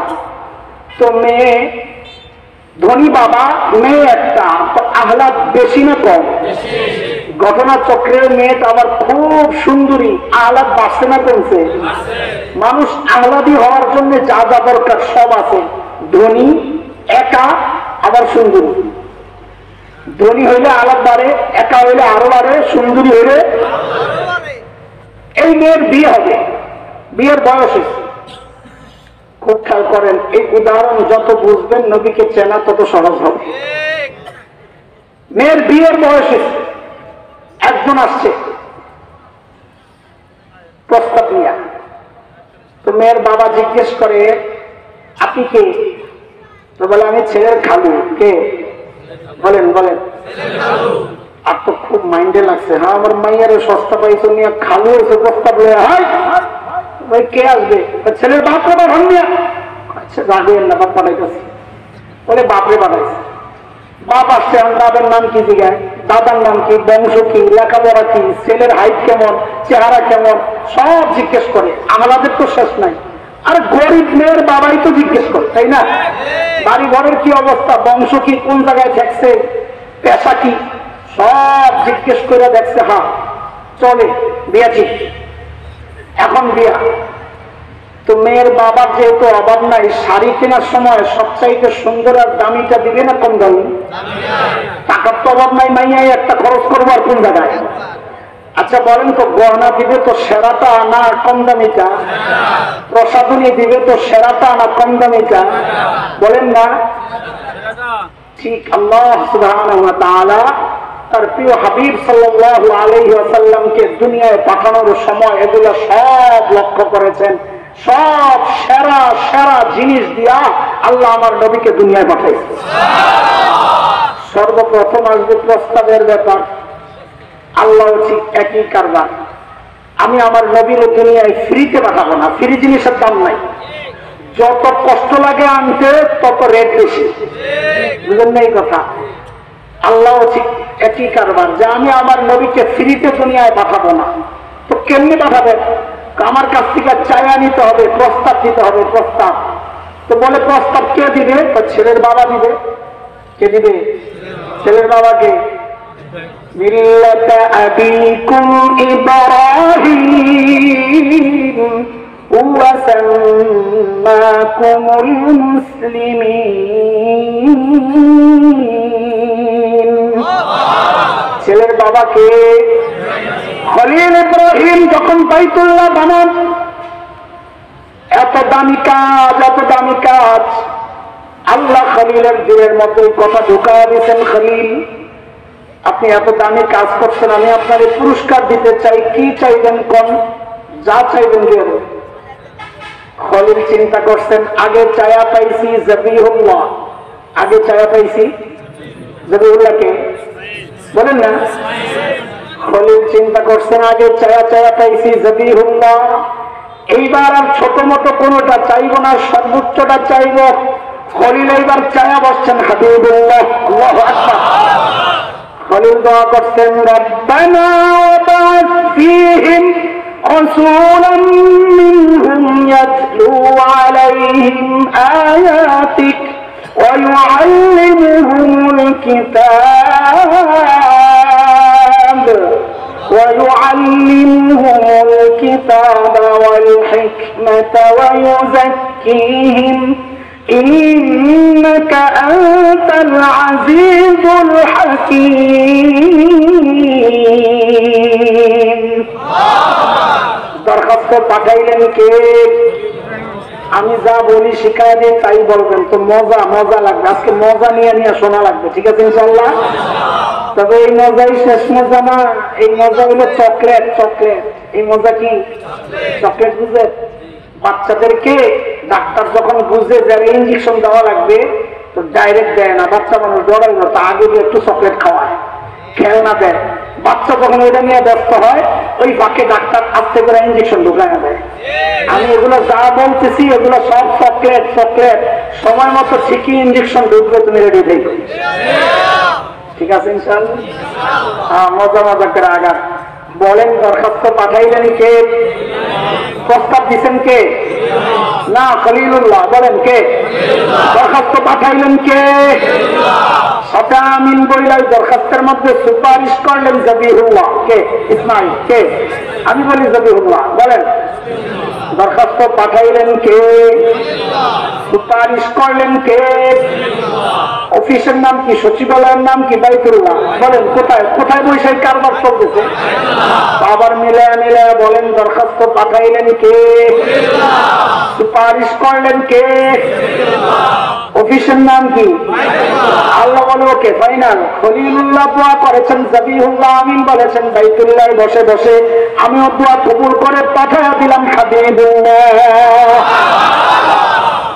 [SPEAKER 1] তো মেয়ে ধনী বাবা, মেয়ে একটা, তো আহ্লাদ বেশি না কম? ঘটনা চক্রের মেয়েটা আবার খুব সুন্দরী, আহ্লাদ বাড়ছে না কমছে? মানুষ আহ্লাদী হওয়ার জন্য যা যা দরকার সব আছে, ধনী, একা, আবার সুন্দরী। ধনী হইলে আহ্লাদ বাড়ে, একা হইলে আরো বাড়ে, সুন্দরী হইলে। এই মেয়ের বিয়ে হবে, বিয়ের বয়স হয়েছে। খুব খেয়াল করেন, এই উদাহরণ যত বুঝবেন নবীকে চেনা তত সহজ হবে। মেয়ের বিয়ের বয়সে একজন আসছে প্রস্তাব নিয়ে। তো মেয়ের বাবা জিজ্ঞেস করে, আপনি কে? তো বলে, আমি ছেলের খালু। কে? বলেন বলেন। আর তো খুব মাইন্ডে লাগছে, হ্যাঁ আমার মাইয়ারে সস্তা পাইছো নিয়ে খালু এসে প্রস্তাব লয়ে, হয় ভাই কে আসবে? ছেলের বাপ রে বাপ নিয়ে। আচ্ছা রাগেন না, বাপ পাঠাইতেছে। বলে বাপরে পাঠাইছে। বাপ আসছে, বাপের নাম কি জিজ্ঞায়, দাদার নাম কি, বংশ কি, লেখাপড়া কি, ছেলের হাইট কেমন, চেহারা কেমন, সব জিজ্ঞেস করে। আমাদের তো শেষ নাই। আর গরিব মেয়ের বাবাই তো জিজ্ঞেস করে, তাই না? বাড়ি ঘরের কি অবস্থা, বংশ কি, কোন জায়গায় থাকছে, পেশা কি, সব জিজ্ঞেস করে দেখছে। হ্যাঁ চলে, বিয়া ঠিক। এখন বিয়া। তো মেয়ের বাবার যেহেতু অভাব নাই, শাড়ি কেনার সময় সবচাইতে সুন্দর আর দামিটা দিবে না কম দামি? টাকার তো অভাব নাই, মাইয়াই একটা খরচ করবো আর কোন জায়গায়? আচ্ছা বলেন তো, গহনা দিবে তো সেরাটা না কম দামিটা? প্রসাদনী দিবে তো সেরাটা না কম দামিটা? বলেন না? ঠিক আল্লাহ সুবহানাহু ওয়া তাআলা তার প্রিয় হাবিব সাল্লাল্লাহু আলাইহি ওয়াসাল্লামকে দুনিয়ায় পাঠানোর সময় এগুলো সব লক্ষ্য করেছেন। সব সেরা সেরা জিনিস দিয়া আল্লাহ আমার নবীকে দুনিয়ায় পাঠাইছে। সর্বপ্রথম আসবে প্রস্তাবের ব্যাপার। আল্লাহ ঠিক একই কারবার। আমি আমার নবীর দুনিয়ায় ফ্রিতে পাঠাবো না, ফ্রি জিনিসের দাম নাই। যত কষ্ট লাগে আনতে তত রেট বেশি, বুঝলেন না এই কথা? আল্লাহ ঠিক একই কারবার, যে আমি আমার নবীকে ফ্রিতে দুনিয়ায় পাঠাবো না। তো কেমনি পাঠাবেন? আমার কাছ থেকে চায়া নিতে হবে, প্রস্তাব দিতে হবে, প্রস্তাব। তো বলে প্রস্তাব কে দিবে? তো ছেলের বাবা দিবে। কে দিবে? ছেলের বাবাকে। মিল্লাতা আবিকুম ইব্রাহিম ওয়া সাম্মাকুমুল মুসলিমিন। ছেলের বাবাকে খলিল ইব্রাহিম যখন বাইতুল্লাহ বানান, এত দামি কাজ, এত দামি কাজ, আল্লাহ খলিলের দিলের মতোই কথা ঢুকা দিয়েছেন। খলিল, আপনি এত দামি কাজ করছেন, আমি আপনার পুরস্কার দিতে চাই। কি চাইবেন কোন? যা চাইবেন দিয়ে। খলিল চিন্তা করছেন, আগে চায়া পাইছি জবিহুল্লাহ, আগে চায়া পাইছি জবিহুল্লাহকে, বলেন না? খলিল চিন্তা করছেন, আগে চায়া চায়া পাইছি জবিহুল্লাহ, এইবার আর ছোট মোটো কোনোটা চাইব না, সর্বোচ্চটা চাইব। খলিল এইবার চায়া বসছেন হাবিবুল্লাহ। আল্লাহু আকবার। খলিল দোয়া করছেন, রব্বানা ওয়াবা'থ ফীহিম রাসূলাম মিনহুম ইয়াতলু আলাইহিম আয়াতিক ওয়া ইউআল্লিমুহুমুল কিতাব ويعلمهم الكتاب والحكمة ويزكيهم إنك أنت العزيز الحكيم। দরখাস্ত পাঠাইলেন কে? আমি যা বলি শিখাই দিয়ে তাই বলবেন, তো মজা মজা লাগবে। আজকে মজা নিয়ে নিয়ে শোনা লাগবে, ঠিক আছে ইনশাআল্লাহ? তবে এই মজাই শেষ মজা না, এই মজা হলো চকলেট। চকলেট, এই মজা কি? চকলেট বুঝে? বাচ্চাদেরকে ডাক্তার যখন বুঝে যে ইঞ্জেকশন দেওয়া লাগবে, তো ডাইরেক্ট দেয় না, বাচ্চা মানুষ ডরাই না, তা আগে দিয়ে একটু চকলেট খাওয়ায়, খেলনা দেয়। বাচ্চা যখন ওইটা নিয়ে ব্যস্ত হয়, ওই ফাঁকে ডাক্তার আস্তে করে ইঞ্জেকশন ঢুকায় দেয়। আমি এগুলো যা বলতেছি এগুলো সব চকলেট চকলেট সময় মতো ঠিকই ইঞ্জেকশন ঢুকবে, তুমি রেডি থাকবে। ঠিক আছে ইনশাআল্লাহ? হ্যাঁ, মজা মজা করে আঘাত বলেন। দরখাস্ত পাঠাইলেন কে? প্রস্তাব দিচ্ছেন কে? না, খলিলুল্লাহ। বলেন কে? দরখাস্ত পাঠাইলেন কে? সাথে আমিন বইলাই দরখাস্তের মধ্যে সুপারিশ করলেন জবিহুল্লাহ। কে? ইসমাইল। কে? আমি বলি জবিহুল্লাহ। বলেন দরখাস্ত পাঠাইলেন কে? সুপারিশ করলেন কে? অফিসের নাম কি? সচিবালয়ের নাম কি? বাইতুল্লাহ। বলেন কোথায় কোথায় বৈশাখ কারবার চলতেছে? আবার মিলে মিলে বলেন দরখাস্ত পাঠাইলেন কে? সুপারিশ করলেন কে? অফিসের নাম কি? আল্লাহ বলে ওকে ফাইনাল। খলিলুল্লাহ দোয়া করেছেন, জবিহুল্লাহ আমিন বলেছেন, বাইতুল্লাহ বসে বসে আমিও দোয়া কবুল করে পাঠাইয়া দিলাম হাবিবুল্লাহ।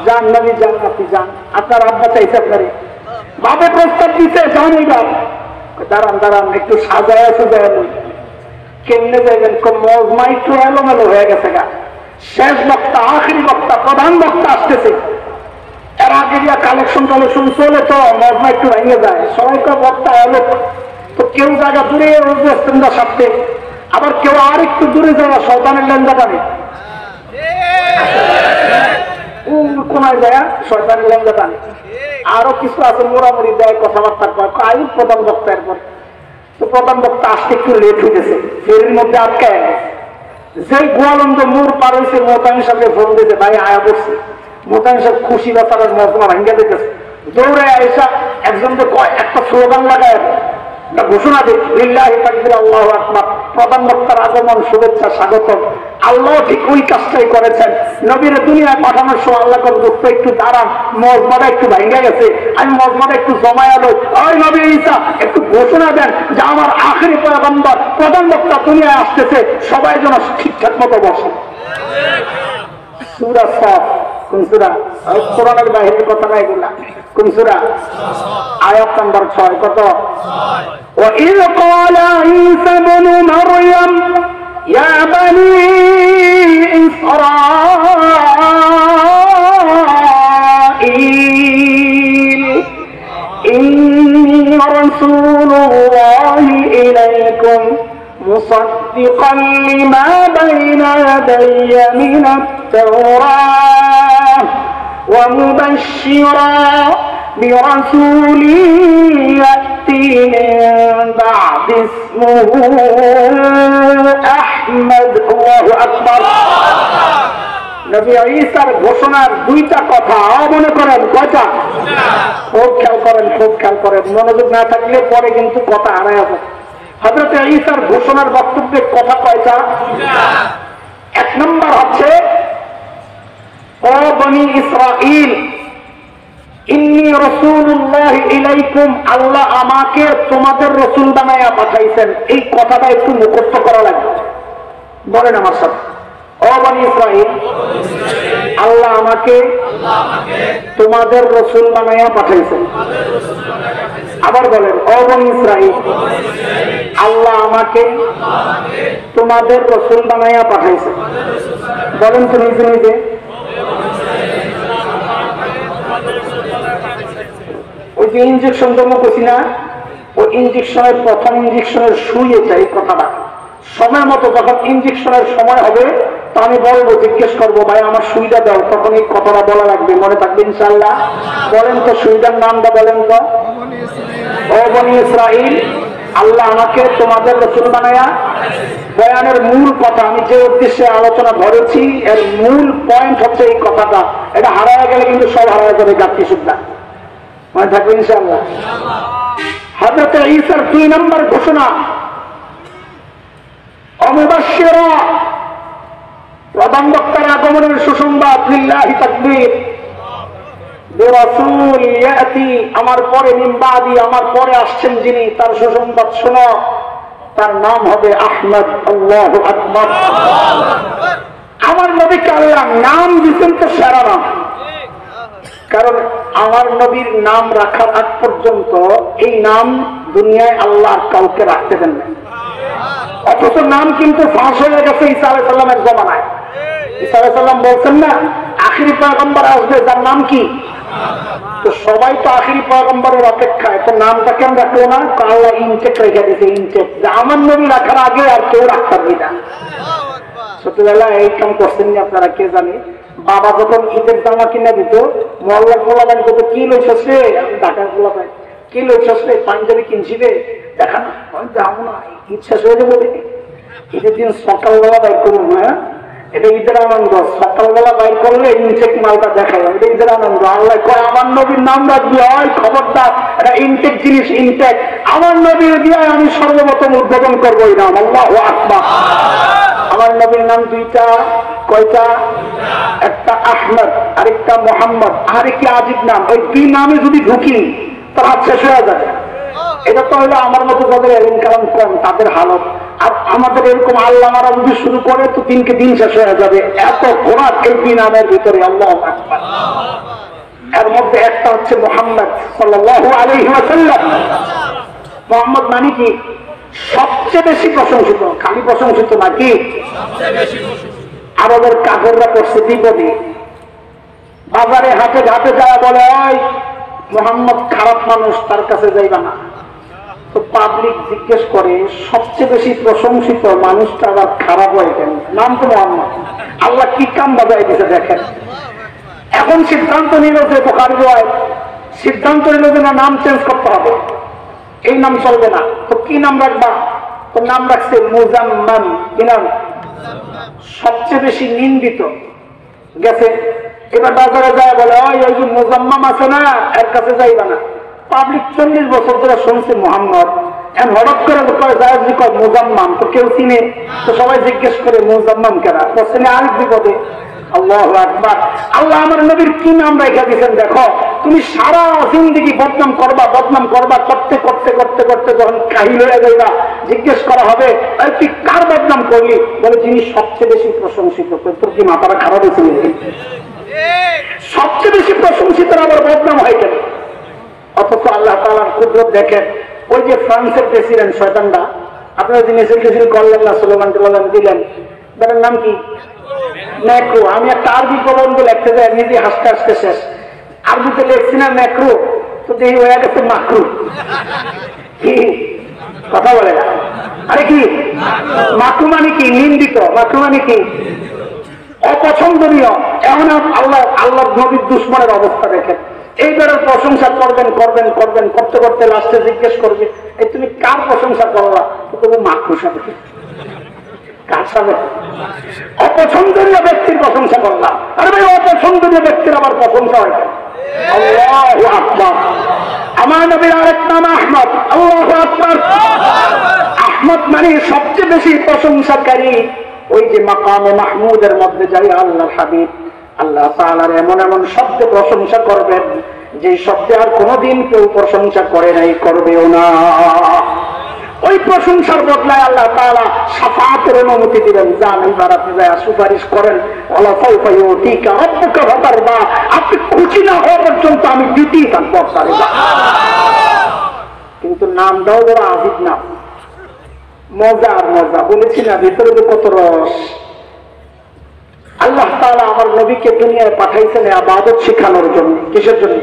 [SPEAKER 1] যান নবী যান, আপনি যান। আপনার আব্বা চাইছে আপনারে, বাবা প্রস্তাব দিতে যান। এইবার দাঁড়ান দাঁড়ান একটু সাজায় সাজায় নই। কেমনে যাইবেন? মজমা একটু এলোমেলো হয়ে গেছে গা। শেষ বক্তা, আখেরি বক্তা, প্রধান বক্তা আসতেছে। এর আগে দিয়া কালেকশন টালেকশন চলে তো মজমা একটু ভেঙে যায়। সবাইকার বক্তা এলো তো কেউ জায়গা দূরে রোজের সাথে, আবার কেউ আর একটু দূরে যাওয়া শয়তানের লেনজা টানে। কোনায় যায় শয়তানের লেনজা টানে। আরো কিছু আছে মোড়ামুড়ি দেয়, কথাবার্তা কয়। আয়ু প্রধান বক্তা এরপর তো প্রধান বক্তা আসতে একটু লেট হইতেছে, ফেরির মধ্যে আটকায় গেছে। যে গোয়ালন্দ মোড় পার হয়েছে মোতায়েন সাহেবকে ফোন দিতে, ভাই আয়া বসছে। মোতায়েন সাহেব খুশি ব্যাপারের মজমা ভাঙ্গা দিতেছে। দৌড়ে আয়সা একজনকে কয় একটা স্লোগান লাগায় ঘোষণা দিই, লিল্লাহি তাকবীর আল্লাহু আকবার। প্রধান বক্তার আগমন, শুভেচ্ছা, স্বাগতম। আল্লাহ ঠিক ওই কাজটাই করেছেন। নবীর দুনিয়ায় পাঠানোর সময় আল্লাহ দুঃখ একটু দাঁড়ান, মজমাটা একটু ভাঙ্গা গেছে, আমি মজমাটা একটু জমায় আলো। ওই নবী ঈসা একটু ঘোষণা দেন যে আমার আখেরি পয়গম্বর প্রধান বক্তা দুনিয়ায় আসতেছে, সবাই যেন ঠিকঠাক মতো বসে। সূরা সাফ। কোন সূরা? কোরআনের বাইরের কথা না এগুলা। কোন সূরা? আয়াত নাম্বার 6। কত? وَإِذْ قَالَ عِيسَى ابْنُ مَرْيَمَ يَا بَنِي إِسْرَائِيلَ إِنِّي رَسُولُ اللَّهِ إِلَيْكُمْ مُصَدِّقًا لِمَا بَيْنَ يَدَيَّ مِنَ التَّوْرَاةِ وَمُبَشِّرًا برسول يأتي من بعد اسمه أحمد الله أكبر নবী ঈসার ঘোষণার দুইটা কথা মনে করেন। কয়টা? খুব খেয়াল করেন, খুব খেয়াল করেন। মনোযোগ না থাকলে পরে কিন্তু কথা হারায় যাবে। হযরত ঈসার ঘোষণার বক্তব্যের কথা কয়টা? এক নম্বর হচ্ছে ও বনি ইসরাঈল ইন্নী রাসূলুল্লাহি ইলাইকুম, আল্লাহ আমাকে তোমাদের রাসূল বানায়া পাঠাইছেন। এই কথাটা একটু মুখস্থ করা লাগবে। বলেন আমার সাথে, ও বনি ইসরাঈল, আল্লাহ আমাকে তোমাদের রাসূল বানায়া পাঠাইছেন। আবার বলেন, ও বনি ইসরাঈল, আল্লাহ আমাকে তোমাদের রাসূল বানায়া পাঠাইছেন। বলেন তো নিজে নিজে। ওই যে ইঞ্জেকশন জন্ম করছি না, ওই ইঞ্জেকশনের প্রথম ইঞ্জেকশনের সুই এটা। এই কথাটা সময় মতো যখন ইঞ্জেকশনের সময় হবে তো আমি বলবো, জিজ্ঞেস করবো, ভাই আমার সুইটা দাও, তখন এই কথাটা বলা লাগবে। মনে থাকবে ইনশাআল্লাহ। বলেন তো সুইটার নামটা বলেন তো। ও বনি ইসরাঈল, আল্লাহ আমাকে তোমাদের রাসূল বানায়া। বয়ানের মূল কথা আমি যে উদ্দেশ্যে আলোচনা ধরেছি এর মূল পয়েন্ট হচ্ছে এই কথাটা। এটা হারায় গেলে কিন্তু সব হারায় যাবে, গাছটি সুদ্ধা। মনে থাকবে ইনশাআল্লাহ। হযরত ঈসার 2 নম্বর ঘোষণা অমুবাশশিরা, প্রধান বক্তার আগমনের সুসংবাদ। লিল্লাহি তাকবীর। বিরাসূল ইয়াতি, আমার পরে মিন বাদি, আমার পরে আসছেন যিনি, তার সুসংবাদ শোনো। তার নাম হবে আহমদ। আল্লাহু আকবার। আমার নবীকে আল্লাহ নাম দিয়েছেন তো সেরা নাম। কারণ আমার নবীর নাম রাখার আগ পর্যন্ত এই নাম দুনিয়ায় আল্লাহ কাউকে রাখতে দেন না। অথচ নাম কিন্তু ফাঁস হয়ে গেছে ঈসা আলাইহিস সালামের জমানায়। ঈসা আলাইহিস সালাম বলছেন না, আখিরি পয়গম্বর আসবে, যার নাম কি? তো সবাই তো আখিরি পয়গম্বরের অপেক্ষায়, তো নামটা কেন রাখলো না? আল্লাহ ইনটেক রেখে দিয়েছে, ইনটেক, যে আমার নবী রাখার আগে আর কেউ রাখতে পারবি না। ছোটবেলা এই কাম করছেন আপনারা, কে জানে? বাবা যখন ঈদের জামা কিনে দিত, মহল্লার গোলাবান কত কি লইছস রে, আমি ঢাকার গোলাবান, কি লইছস রে, পাঞ্জাবি কিনছি রে, দেখা না যাবো না, ঈদ শেষ হয়ে যাবো, ঈদের দিন সকালবেলা বাইর করুন। হ্যাঁ, এটা ঈদের আনন্দ, সকালবেলা বাইর করলে ইনটেক মালটা দেখাই, এটা ঈদের আনন্দ। আল্লাহ কয় আমার নবীর নাম রাখবি, হয় খবরদার, এটা ইনটেক জিনিস, ইনটেক আমার নবীর দিয়ে আমি সর্বপ্রথম উদ্বোধন করবো এই নাম। আল্লাহু আকবার। আমার নবীর নাম দুইটা, কয়টা? একটা আহমদ, আরেকটা মোহাম্মদ। আরে কি আজীব নাম! ওই দুই নামে যদি ঢুকি তার হাত শেষ হয়ে যাবে। এটা তো হলো আমার মতো যাদের এলেন কালাম কম তাদের হালত, আর আমাদের এরকম আল্লামারা যদি শুরু করে তো দিনকে দিন শেষ হয়ে যাবে, এত ঘোরার এই দুই নামের ভিতরে। আল্লাহু আকবার। এর মধ্যে একটা হচ্ছে মোহাম্মদ সাল্লাল্লাহু আলাইহি ওয়াসাল্লাম। মোহাম্মদ মানে কি? সবচেয়ে বেশি প্রশংসিত। খালি প্রশংসিত নাকি? আরবের কাফেররা পড়ছে বিপদে, বাজারে হাটে ঘাটে যাওয়া বলে, ওই মোহাম্মদ খারাপ মানুষ, তার কাছে যাইবা না। তো পাবলিক জিজ্ঞেস করে, সবচেয়ে বেশি প্রশংসিত মানুষটা আবার খারাপ হয় কেন? নাম তো মোহাম্মদ। আল্লাহ কি কাম বাজায় দিতে দেখেন। এখন সিদ্ধান্ত নিল যে বুখারী রওয়ায়াত, সিদ্ধান্ত নিল যে না, নাম চেঞ্জ করতে হবে, এই নাম চলবে না। তো কি নাম রাখবা? তো নাম রাখছে মুজাম্মাম। কি নাম? সবচেয়ে বেশি নিন্দিত। গেছে, এবার বাজারে যায় বলে, ওই যে মুজাম্মাম আছে না, এর কাছে যাইবা না। পাবলিক 40 বছর ধরে শুনছে মোহাম্মদ, এখন হঠাৎ করে যায় মুজাম্মাম, তো কেউ চিনে, তো সবাই জিজ্ঞেস করে মুজাম্মাম কেনা, তো চিনে আরেক বিপদে। আল্লাহু আকবার। আল্লাহ আমার নবীর কি নাম রেখে দিয়েছেন দেখো। তুমি সারা জিন্দেগি বদনাম করবা, বদনাম করবা, করতে করতে করতে করতে যখন কাহিল হয়ে যাইবা, জিজ্ঞেস করা হবে, তুই কার বদনাম করলি? বলে, যিনি সবচেয়ে বেশি প্রশংসিত। তোর কি মাথাটা খারাপ হয়েছিল? সবচেয়ে বেশি প্রশংসিত আবার বদনাম হয় কেন? অথচ আল্লাহ তাআলার কুদরত দেখেন। ওই যে ফ্রান্সের প্রেসিডেন্ট শয়তানরা, আপনারা যে মিছিল টিছিল করলেন না, স্লোগান টোলোগান দিলেন, তার নাম কি? ম্যাক্রো। আমি একটা আরবি প্রবন্ধ লিখতে যাই, নিজে হাসতে হাসতে শেষ। আরবিতে লিখছি না ম্যাক্রো, তো দেখি হয়ে গেছে মাকরু। কি কথা বলে না? আরে কি মাকরু মানে কি? নিন্দিত। মাকরু মানে কি? অপছন্দনীয়। এমন আল্লাহ নবীর দুশ্মনের অবস্থা দেখেন। এইবারের প্রশংসা করবেন করবেন করবেন, করতে করতে লাস্টে জিজ্ঞেস করবে, এই তুমি কার প্রশংসা করলা? তুমি মাকরু সাথে, কার সাথে? অপছন্দনীয় ব্যক্তির প্রশংসা করলাম। আরে ভাই, অপছন্দনীয় ব্যক্তির আবার প্রশংসা হয়। আল্লাহু আকবার। আমার নবীর আরেক নাম আহমদ। আল্লাহু আকবার। আহমদ মানে সবচেয়ে বেশি প্রশংসাকারী। ওই যে মাকামে মাহমুদের মধ্যে যাই আল্লাহর হাবিব আল্লাহ তাআলার এমন এমন শব্দে প্রশংসা করবেন, যে শব্দে আর কোনোদিন কেউ প্রশংসা করে নাই, করবেও না। ওই প্রশংসার বদলায় আল্লাহ তাআলা শাফাআতের অনুমতি দিবেন। যান এবার আপনি যায় সুপারিশ করেন, ওয়ালা সাউফা ইউতিকা রাব্বুকা ফাতারদা। আপনি খুশি না হওয়া পর্যন্ত আমি দিতেই থাকবো। কিন্তু নামটাও বড় আজীব নাম, মজা আর মজা। বলেছি না, ভিতরে তো কত রস। আল্লাহ তাআলা আমার নবীকে দুনিয়ায় পাঠাইছেন ইবাদত শেখানোর জন্য। কিসের জন্য?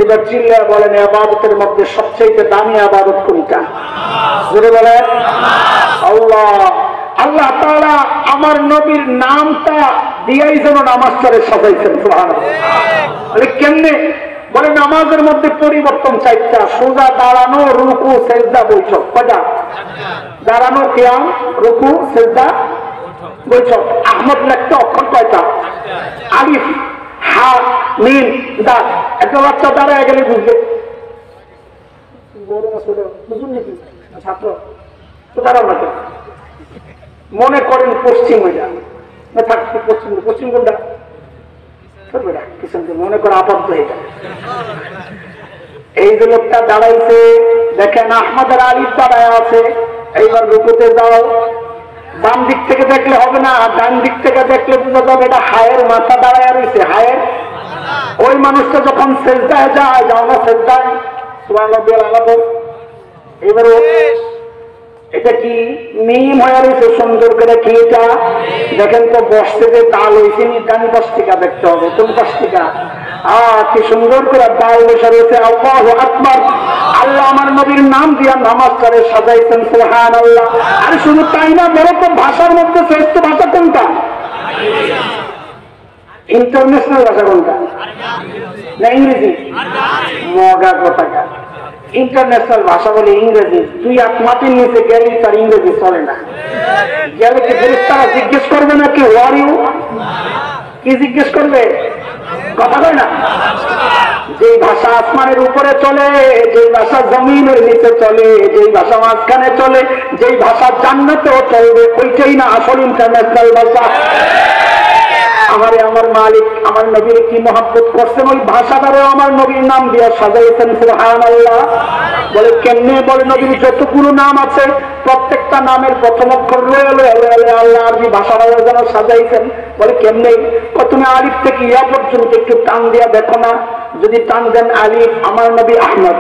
[SPEAKER 1] এবার চিল্লায় বলেন, ইবাদতের মধ্যে সবচেয়ে দামি ইবাদত কোনটা? জোরে বলেন। আল্লাহ তাআলা আমার নবীর নামটা দিয়েই যেন নামাজটারে সাজাইছেন। সুবহানাল্লাহ। বলে কেমনে? বলে নামাজের মধ্যে পরিবর্তন 4টা, সোজা দাঁড়ানো, রুকু, সিজদা, বৈঠক। কয়টা? দাঁড়ানো, কিয়াম, রুকু, সিজদা, বৈঠক। আহমদ লিখতে অক্ষর কয়টা? আলিফ, হা, মিম, দাল। একটা বাচ্চা দাঁড়ায় গেলে বুঝবে, বুঝুন নাকি ছাত্র? তো দাঁড়াও না, মনে করেন পশ্চিম ওইটা না থাকছে, পশ্চিম পশ্চিম কোনটা? মনে করো আবদ্ধ এটা। এই যে লোকটা দাঁড়াইছে, দেখেন আহমদের আলিফ দাঁড়ায় আছে। এইবার রুকুতে যাও, বাম দিক থেকে দেখলে হবে না, ডান দিক থেকে দেখলে বোঝা যাবে এটা হায়ের মাথা দাঁড়ায় রয়েছে। হায়ের ওই মানুষটা যখন সেজদায় যায়, যাও না সেজদায়, সুবহানাল্লাহ। এবার এটা কি মিম হয়ে রয়েছে সুন্দর করে কি এটা দেখেন তো বসতে যে তাল হয়েছে ডান পাশ থেকে দেখতে হবে কোন পাশ থেকে কি সুন্দর করে তাল বসে রয়েছে আল্লাহু আকবার আল্লাহ আমার নবীর নাম দিয়া নামাজ করে সাজাইছেন সুবহানাল্লাহ আর শুধু তাই না বড় তো ভাষার মধ্যে শ্রেষ্ঠ ভাষা কোনটা ইন্টারন্যাশনাল ভাষা কোনটা না ইংরেজি মগা কথাটা ইন্টারন্যাশনাল ভাষা বলে ইংরেজি তুই এক মাটির নিচে গেলে তার ইংরেজি চলে না গেলে কি ফেরেশতারা জিজ্ঞেস করবে না কি ওয়ার ইউ কি জিজ্ঞেস করবে কথা কয় না যেই ভাষা আসমানের উপরে চলে যেই ভাষা জমিনের নিচে চলে যেই ভাষা মাঝখানে চলে যেই ভাষা জান্নাতেও চলবে ওইটাই না আসল ইন্টারন্যাশনাল ভাষা আমারে আমার মালিক আমার নবীর কি মহব্বত করছেন ওই ভাষাটারও আমার নবীর নাম দিয়ে সাজাইছেন সুবহানাল্লাহ বলে কেমনে বলে নবীর যতগুলো নাম আছে প্রত্যেকটা নামের প্রথম অক্ষর আল্লাহ আরবি ভাষাটাও যেন সাজাইছেন বলে কেমনে তুমি আলিফ থেকে ইয়া পর্যন্ত একটু টান দিয়া দেখো না যদি টান দেন আলিফ আমার নবী আহমদ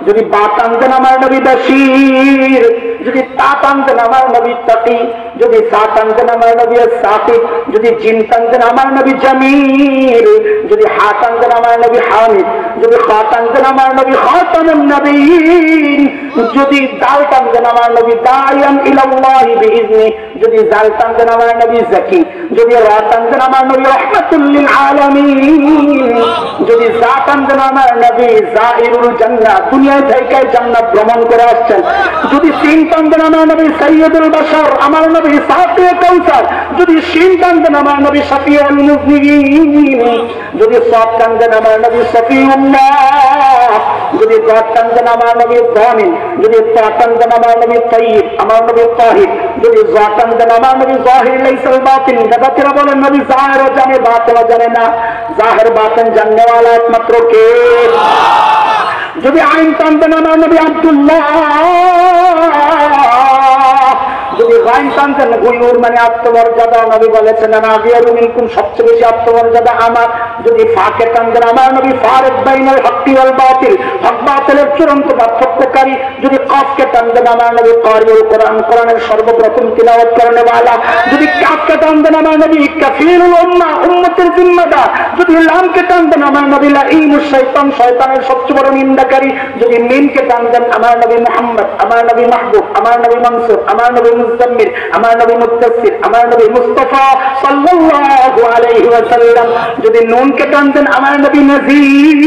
[SPEAKER 1] যদি বা টান দেন আমার নবী বাশীর যদি তা টান দেন আমার নবী তাকি যদি সা টান দেন আমার নবী সাকিব যদি জিন টান দেন আমার নবী জামিল যদি হা টান দেন আমার নবী হামিদ যদি খা টান দেন আমার নবী খাতামুন নবিয়্যিন যদি দাল টান দেন আমার নবী দাইয়ান ইলাল্লাহি বিইজনি যদি জাল টান দেন আমার নবী যাকি যদি রা টান দেন আমার নবী রাহমাতুল লিল আলামিন যদি জা টান দেন আমার নবী যাইরুল জান্নাহ দুনিয়ায় থেকে জান্নাত ভ্রমণ করে আসছেন যদি সিন টান দেন আমার নবী সাইয়্যিদুল বাশার আমার নবী সাফিয়ে কাউসার যদি শিন টান দেন আমার নবী শাফিউল মুযনিবিন যদি সাদ টান দেন আমার নবী শফিউল্লাহ যদি দাদ টান দেন আমার নবী দামিন যদি তা টান দেন আমার নবী তাইয়্যিব আমার নবী তাহির যদি জা টান দেন আমার নবী জাহির লাইসাল বাতিন দাদাতিরা বলেন নবী জাহির জানে বাতিন জানে না জাহির বাতিন জাননে वाला একমাত্র কে যদি আইন টান দেন আমার নবী আব্দুল্লাহ যদি গাইন টান দেন গুয়ুর মানে আত্মমর্যাদা নবী বলেছেন না গিয়ারু মিনকুম সবচেয়ে বেশি আত্মমর্যাদা আমার যদি ফাকে টান দেন আমার নবী ফারিক বাইনাল হক্কি ওয়াল বাতিল হক বাতিলের চূড়ান্ত পার্থক্যকারী যদি কফকে টান দেন আমার নবী কারিউল কোরআন কোরআনের সর্বপ্রথম তিলাওয়াত করনে वाला যদি কাফকে টান দেন আমার নবী কাফিরুল উম্মাহ উম্মতের জিম্মাদার যদি লামকে টান দেন আমার নবী লাঈনুশ শাইতান শয়তানের সবচেয়ে বড় নিন্দাকারী যদি মিমকে টান দেন আমার নবী মুহাম্মদ আমার নবী মাহবুব আমার নবী মনসুর আমার নবী মুজাম্মিল আমার নবী মুত্তাসির আমার নবী মুস্তাফা সাল্লাল্লাহু আলাইহি ওয়াসাল্লাম যদি নুনকে টান দেন আমার নবী নযীর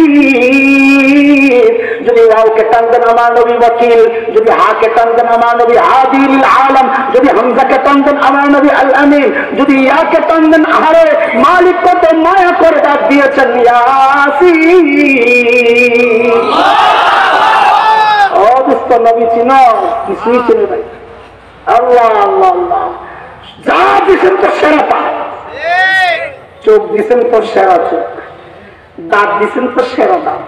[SPEAKER 1] যদি ওয়াওকে টান দেন আমার নবী ওয়াকিল যদি হাকে টান দেন আমার নবী হাদিল আলম যদি হামজাকে টান দেন আমার নবী আল আমিন যদি ইয়াকে টান দেন আহারে মালিক কত মায়া করে ডাক দিয়েছেন ইয়াসিন ও দোস্ত নবী চিনো কিছুই চিনে নাই আল্লাহ আল্লাহ আল্লাহ যা দিয়েছেন তো সেরা পা চোখ দিয়েছেন তো সেরা চোখ দাঁত দিয়েছেন তো সেরা দাঁত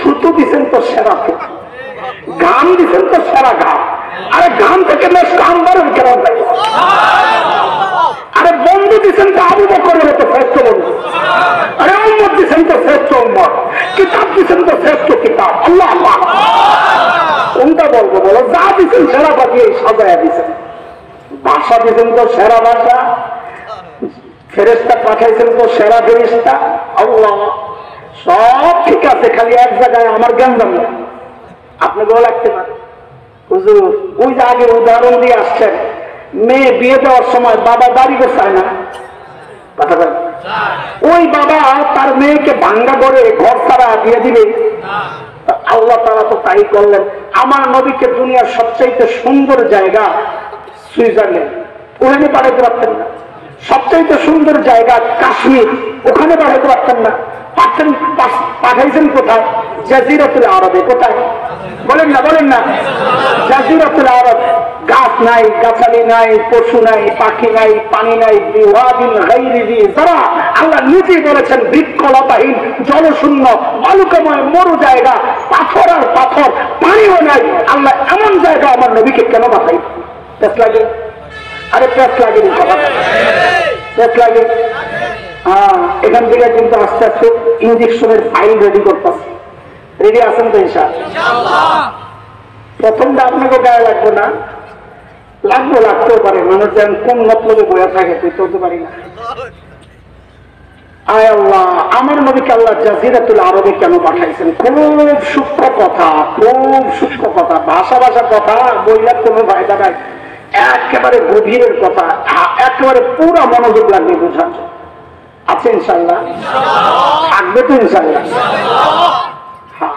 [SPEAKER 1] থুতু দিয়েছেন তো সেরা থুতু ঘাম দিয়েছেন তো সেরা ঘাম আরে ঘাম থেকে বেশ ঘাম বাড়েন কেন আরে বন্ধু দিয়েছেন তো আবু বকরের তো শ্রেষ্ঠ বন্ধু আরে উম্মত দিয়েছেন তো শ্রেষ্ঠ উম্মত কিতাব দিয়েছেন তো শ্রেষ্ঠ কিতাব আল্লাহ আল্লাহ কোনটা বলবো বলো যা দিচ্ছেন সেরা পাঠিয়ে সাজায়া দিচ্ছেন ভাষা দিচ্ছেন তো সেরা ভাষা ফেরেশতা পাঠাইছেন তো সেরা ফেরেশতা আল্লাহ সব ঠিক আছে খালি এক জায়গায় আমার জ্ঞান জানবে আপনাকেও লাগতে পারে হুজুর ওই যে আগে উদাহরণ দিয়ে আসছেন মেয়ে বিয়ে দেওয়ার সময় বাবা দাড়ি গোছায় না কথা বলেন ওই বাবা তার মেয়েকে ভাঙ্গা করে ঘর ছাড়া দিয়ে দিবে আল্লাহ তাআলা তো তাই করলেন আমার নবীকে দুনিয়ার সবচাইতে সুন্দর জায়গা সুইজারল্যান্ড ওখানে পাঠাতে পারতেন না সবচাইতে সুন্দর জায়গা কাশ্মীর ওখানে পাঠাতে পারতেন না পাঠাইছেন কোথায় জাজিরাতুল আরবে কোথায় বলেন না জাজিরাতুল আরব গাছ নাই গাছালি নাই পশু নাই পাখি নাই পানি নাই বিওয়াদিন গায়রি যারা আল্লাহ নিজেই বলেছেন বৃক্ষলতাহীন জলশূন্য বালুকাময় মরু জায়গা পাথর আর পাথর পানিও নাই আল্লাহ এমন জায়গা আমার নবীকে কেন পাঠাই পেট লাগে আরে পেট লাগে পেট লাগে এখান থেকে কিন্তু আস্তে আস্তে ইঞ্জেকশনের ফাইল রেডি করতেছে রেডি আছেন তো ইনশাআল্লাহ প্রথমটা আপনাকে গায়ে লাগবে না লাগতেও পারে, মানুষ যেন কোন মতলবে বয়া থাকে তুই চলতে পারি না। আয় আল্লাহ, আমার নবীকে আল্লাহ জাজিরাতুল আরবে কেন পাঠাইছেন? খুব সূক্ষ্ম কথা, খুব সূক্ষ্ম কথা, ভাষা কথা বইলার কোনো ফায়দা নাই, একেবারে গভীরের কথা, একেবারে পুরো মনোযোগ লাগবে বোঝার। আছে ইনশাল্লাহ? থাকবে তো ইনশাল্লাহ? হ্যাঁ,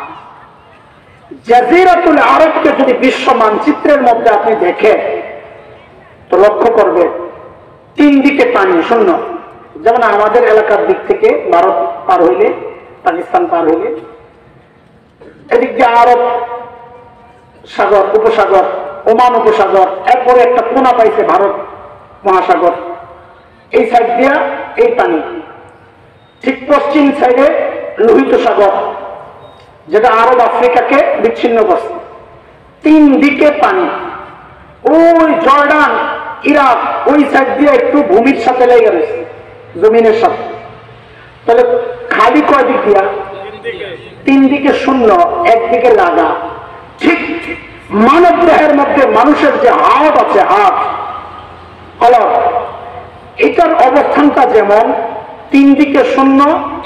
[SPEAKER 1] জাজিরাতুল আরবকে যদি বিশ্ব মানচিত্রের মধ্যে আপনি দেখেন তো লক্ষ্য করবে তিন দিকে পানি শূন্য। যেমন আমাদের এলাকার দিক থেকে ভারত পার হইলে, পাকিস্তান পার হইলে, এদিক দিয়ে আরব সাগর, উপসাগর, ওমান উপসাগর, এরপরে একটা কোনা পাইছে ভারত মহাসাগর, এই সাইড দিয়া এই পানি। ঠিক পশ্চিম সাইডে লোহিত সাগর, যেটা আরব আফ্রিকাকে বিচ্ছিন্ন করছে। তিন দিকে পানি। ওই জর্ডান, ইরাক, ওই সাইড দিয়ে একটু ভূমির সাথে লেগে গেছে, জমিনের সাথে। তাহলে খালি কয় দিক দিয়া? তিন দিকে শূন্য, একদিকে লাগা। ঠিক মানব দেহের মধ্যে মানুষের যে হাত আছে, হাত কলম, এটার অবস্থানটা যেমন তিন দিকে শূন্য,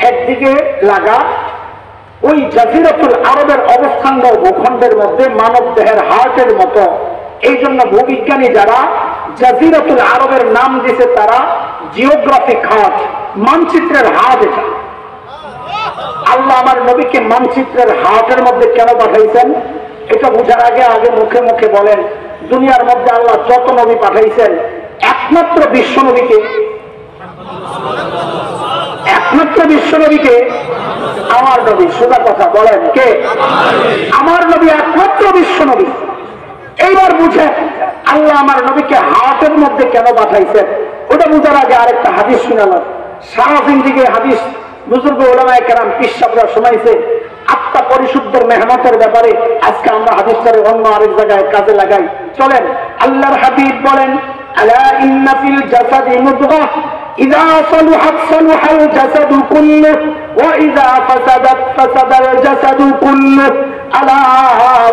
[SPEAKER 1] একদিকে লাগা, ওই জাজিরাতুল আরবের অবস্থানটাও ভূখণ্ডের মধ্যে মানব দেহের হার্টের মতো। এই জন্য ভূবিজ্ঞানী যারা জাজিরাতুল আরবের নাম দিয়েছে তারা জিওগ্রাফিক হার্ট, মানচিত্রের হাত। এটা আল্লাহ আমার নবীকে মানচিত্রের হার্টের মধ্যে কেন পাঠাইছেন এটা বোঝার আগে মুখে মুখে বলেন, দুনিয়ার মধ্যে আল্লাহ যত নবী পাঠাইছেন একমাত্র বিশ্ব নবীকে, একমাত্র বিশ্ব নবীকে আমার নবী। সোজা কথা বলেন, কে? আমার নবী একমাত্র বিশ্ব নবী। এইবার বুঝেন আল্লাহ আমার নবীকে হার্টের মধ্যে কেন পাঠাইছেন। ওটা বুঝার আগে আরেকটা হাদিস শুনালাম। সারা জিন্দিগি হাদিস বুজুর্গ ওলামায়ে কেরাম পিসাবরা শোনাইছে আত্মা পরিশুদ্ধের মেহনতের ব্যাপারে। আজকে আমরা হাদিসটারে অন্য আরেক জায়গায় কাজে লাগাই। চলেন, আল্লাহর হাবিব বলেন, আলা ইন্না ফিল জাসাদি মুদগাহ ইযা সালুহাত সালুহাল জাসাদু কুল্লুহু ওয়া ইযা ফাসাদাত ফাসাদাল জাসাদু কুল্লুহু আলা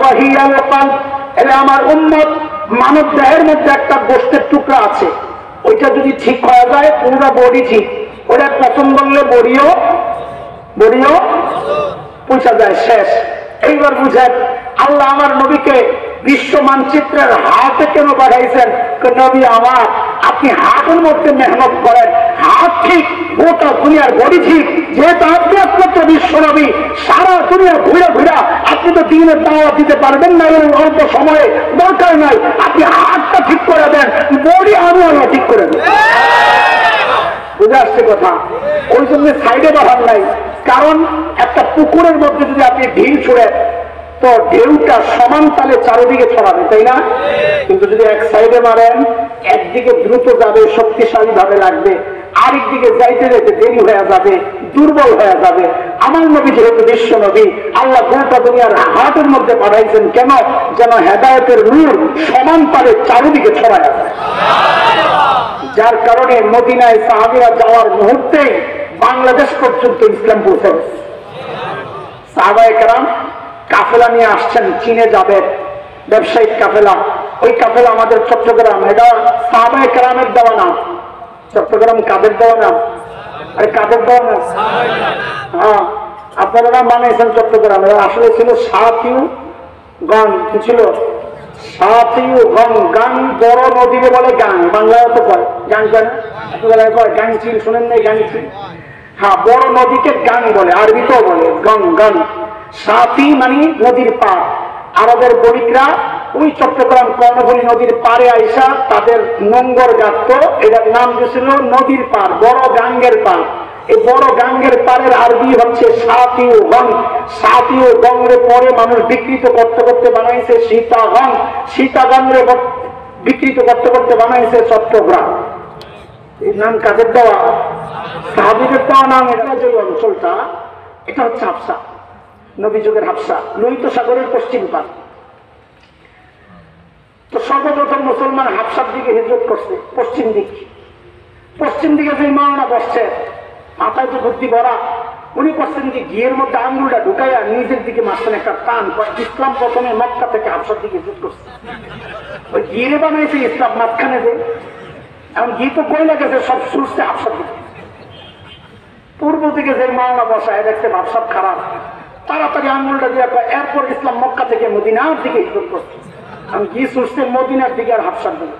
[SPEAKER 1] ওয়া হিয়াল কলব। এলে আমার উম্মত, মানব দেহের মধ্যে একটা গোশতের টুকরা আছে, ওইটা যদি ঠিক হয়ে যায় পুরো বডি ঠিক। ওটা পছন্দ করলে বড়িও পৌঁছা যায়, শেষ। এইবার বুঝেন আল্লাহ আমার নবীকে বিশ্ব মানচিত্রের হাতে কেন পাঠাইছেন? নবী আমার, আপনি হাতের মধ্যে মেহনত করেন, হাত ঠিক, গোটা দুনিয়ার বডি ঠিক। যেহেতু আপনি একমাত্র বিশ্ব নবী, সারা দুনিয়া ঘুরে আপনি তো দিনের দাওয়াত দিতে পারবেন না এরকম অল্প সময়ে, দরকার নাই। আপনি হাতটা ঠিক করে দেন, বডি আমি আল্লাহ ঠিক করে দেন। বুঝে আসছে কথা? ওই জন্য সাইডে বাড়ান নাই। কারণ একটা পুকুরের মধ্যে যদি আপনি ঢিল ছুড়েন তো ঢেউটা সমান তালে চারিদিকে ছড়াবে, তাই না? কিন্তু যদি এক সাইডে মারেন, একদিকে দ্রুত যাবে, শক্তিশালী ভাবে লাগবে, আরেক দিকে যাইতে যাইতে দেরি হয়ে যাবে, দুর্বল হয়ে যাবে। আমার নবী যেহেতু বিশ্ব নবী, আল্লাহ গোটা দুনিয়ার হাতের মধ্যে পাঠাইছেন কেন? যেন হেদায়েতের নূর সমান তালে চারিদিকে ছড়ায় যায়। যার কারণে মদিনায় সাহাবীরা যাওয়ার মুহূর্তে বাংলাদেশ পর্যন্ত ইসলাম পৌঁছে গেছে। সাহাবায়ে কেরাম কাফেলা নিয়ে আসছেন, চীনে যাবেন, ব্যবসায়িক কাফেলা। ওই কাফেলা আমাদের চট্টগ্রাম, এটা সাহাবায়ে কেরামের দেওয়া নাম। চট্টগ্রাম কাদের দেওয়া নাম? আরে কাদের দেওয়া নাম? হ্যাঁ, আপনারা নাম বানিয়েছেন চট্টগ্রাম। আসলে ছিল সাতিউ গণ, কি ছিল? সাতিউ গণ, গান বড় নদীরে বলে গান, বাংলায় তো কয় গান, কয় না? আপনারা কয় গাংচিল, শুনেন নাই গাংচিল? হ্যাঁ, বড় নদীকে গান বলে, আরবিতেও বলে গং, গান। সাতি মানে নদীর পার। আরবের বণিকরা ওই চট্টগ্রাম কর্ণফুলী নদীর পারে আইসা তাদের নোঙ্গর গাঁথত, এটার নাম দিয়েছিল নদীর পার, বড় গাঙ্গের পার। এই বড় গাঙ্গের পারের আরবি হচ্ছে সাতিউ গং। সাতিউ গংরে পরে মানুষ বিকৃত করতে করতে বানাইছে সীতাগং। সীতাগংরে বিকৃত করতে করতে বানাইছে চট্টগ্রাম। এই নাম কাদের দেওয়া? সাহাবীদের দেওয়া নাম। এটা যে অঞ্চলটা, এটা হচ্ছে হাবশা, নবী যুগের হাবশা, লোহিত সাগরের পশ্চিম পার। তো সর্বপ্রথম মুসলমান হাবশার দিকে হিজরত করছে, পশ্চিম দিকে যে মাওনা বসছে, মাথায় তো বুদ্ধি ভরা, উনি করছেন যে ঘিয়ের মধ্যে আঙ্গুলটা ঢুকাইয়া নিজের দিকে মাঝখানে একটা টান। ইসলাম প্রথমে মক্কা থেকে হাবশার দিকে যুদ্ধ করছে, ওই ঘিরে বানাইছে ইসলাম মাঝখানে যে। এখন ঘি তো কইলা গেছে সব সুরছে হাবশার দিকে। পূর্ব দিকে যে মাওলা বসায় দেখছে হাবশার খারাপ, তাড়াতাড়ি আঙ্গুলটা দিয়ে এরপর ইসলাম মক্কা থেকে মদিনার দিকে যুদ্ধ করছে। আমি ঘি সুরছে মদিনার দিকে আর হাবশার দিকে।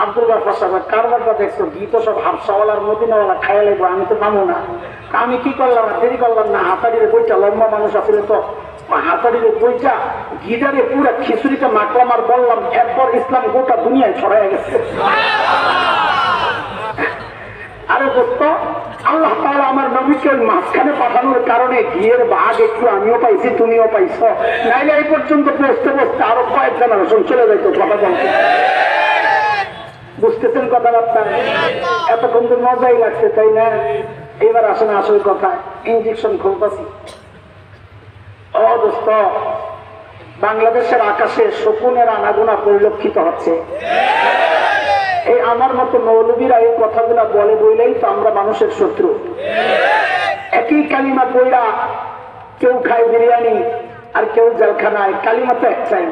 [SPEAKER 1] আব্দুল গাফফার সাহেব কারবারটা দেখছো, ঘি তো সব হাবশাওয়ালার মদিনাওয়ালা খাইয়া লাগবো, আমি তো পাবো না। আমি কি করলাম, দেরি করলাম না, হাতাড়ির বইটা লম্বা মানুষ আসলে তো হাতাড়ির বইটা ঘিটারে পুরো খিচুড়িটা মাখলাম আর বললাম, এরপর ইসলাম গোটা দুনিয়ায় ছড়াই গেছে। আরে দোস্ত, আল্লাহ তাআলা আমার নবীকে ওই মাঝখানে পাঠানোর কারণে ঘিয়ের ভাগ একটু আমিও পাইছি, তুমিও পাইছো, নাইলে এই পর্যন্ত বসতে বসতে আরো কয়েক জেনারেশন চলে যাইতো। কথা বলতে বুঝতেছেন কথাবার্তা? এতক্ষণ তো মজাই লাগছে, তাই না? এইবার আসলে আসল কথা, ইঞ্জেকশন খুলতেছি। ও দোস্ত, বাংলাদেশের আকাশে শকুনের আনাগোনা পরিলক্ষিত হচ্ছে। এই আমার মতো মৌলবীরা এই কথাগুলা বলে বইলেই তো আমরা মানুষের শত্রু। একই কালিমা বইরা কেউ খায় বিরিয়ানি আর কেউ জেলখানায়, কালিমা তো একটাই,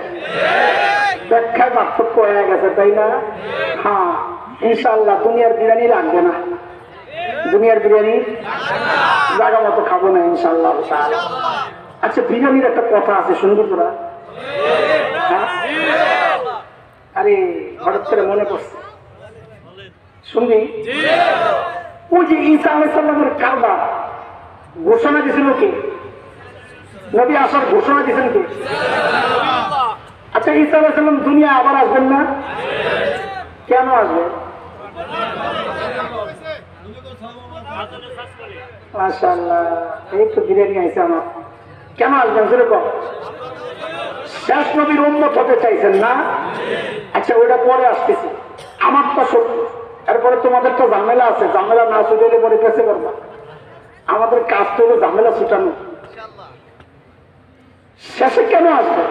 [SPEAKER 1] ব্যাখ্যায় পার্থক্য হয়ে গেছে, তাই না? হ্যাঁ, ইনশাআল্লাহ দুনিয়ার বিরিয়ানি লাগবে না, দুনিয়ার বিরিয়ানি জায়গা মতো খাবো না ইনশাআল্লাহ। আচ্ছা, বিরিয়ানির একটা কথা আছে, শুনবি তোরা? হ্যাঁ, আরে হঠাৎ করে মনে পড়ছে, শুনবি? ওই যে ঈসা আলাইহিস সালামের কারবার ঘোষণা দিয়েছিল কি? নবী আসার ঘোষণা দিয়েছেন কি? আচ্ছা, ঈসা আলাইহিস সালাম দুনিয়া আবার আসবেন না? কেন আসবেন? মাশাআল্লাহ, এই তো বিরিয়ানি আইছে আমার। কেন আসবেন সেরকম? শেষ নবীর উম্মত হতে চাইছেন না? আচ্ছা, ওইটা পরে আসতেছে। আমার তো সত্য, এরপরে তোমাদের তো ঝামেলা আছে, ঝামেলা না ছুটাইলে পরে কেসে করবা। আমাদের কাজ তো হলো ঝামেলা ছুটানো। শেষে কেন আসবে?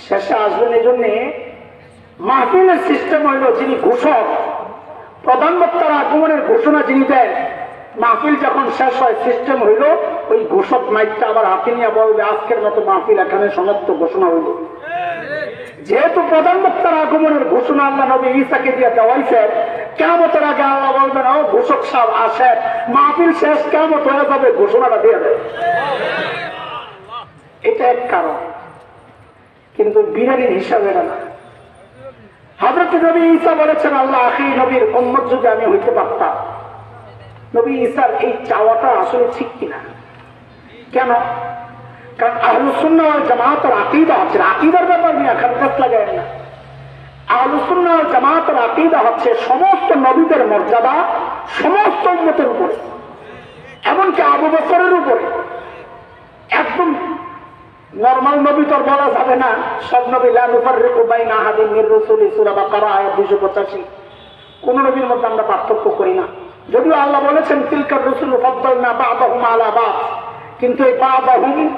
[SPEAKER 1] শেষে আসবেন এই জন্যে, মাহফিলের সিস্টেম হইল যিনি ঘোষক, প্রধান বক্তার আগমনের ঘোষণা যিনি দেন, মাহফিল যখন শেষ হয় সিস্টেম হইল ওই ঘোষক মাইকটা আবার হাতে নিয়ে বলবে, আজকের মতো মাহফিল এখানে সমাপ্ত ঘোষণা হইল। যেহেতু প্রধান বক্তার আগমনের ঘোষণা আল্লাহ নবী ঈসাকে দিয়ে দেওয়াইছে, কিয়ামতের আগে আল্লাহ বলবেন, ও ঘোষক সাহেব আসেন, মাহফিল শেষ, কিয়ামত হয়ে যাবে, ঘোষণাটা দিয়ে দেয়। এটা এক কারণ, কিন্তু বিরিয়ানির হিসাবে এটা না। হযরত নবী ঈসা বলেছেন, আল্লাহ আখির নবীর উম্মত যদি আমি হইতে পারতাম। নবী ঈসার এই চাওয়াটা আসলে ঠিক কিনা? কেন? কারণ আহলুস সুন্নাহ ওয়াল জামাতের আকীদা হচ্ছে, আকীদার ব্যাপার নিয়ে খারাপ লাগায় না। আহলুস সুন্নাহ ওয়াল জামাতের আকীদা হচ্ছে সমস্ত নবীদের মর্যাদা সমস্ত উম্মতের উপরে, এমনকি আবু বকরের উপরে। একদম নরমাল নবী তো বলা যাবে না, সব নবী লা নুফাররিকু বাইনা আহাদিন মির রাসূলি, সূরা বাকারা আয়াত 285। কোন নবীর মধ্যে আমরা পার্থক্য করি না, যদিও আল্লাহ বলেছেন তিলকার রাসূলু ফাদ্দালনা বা'দাহুম আলা বা'দ, কিন্তু এই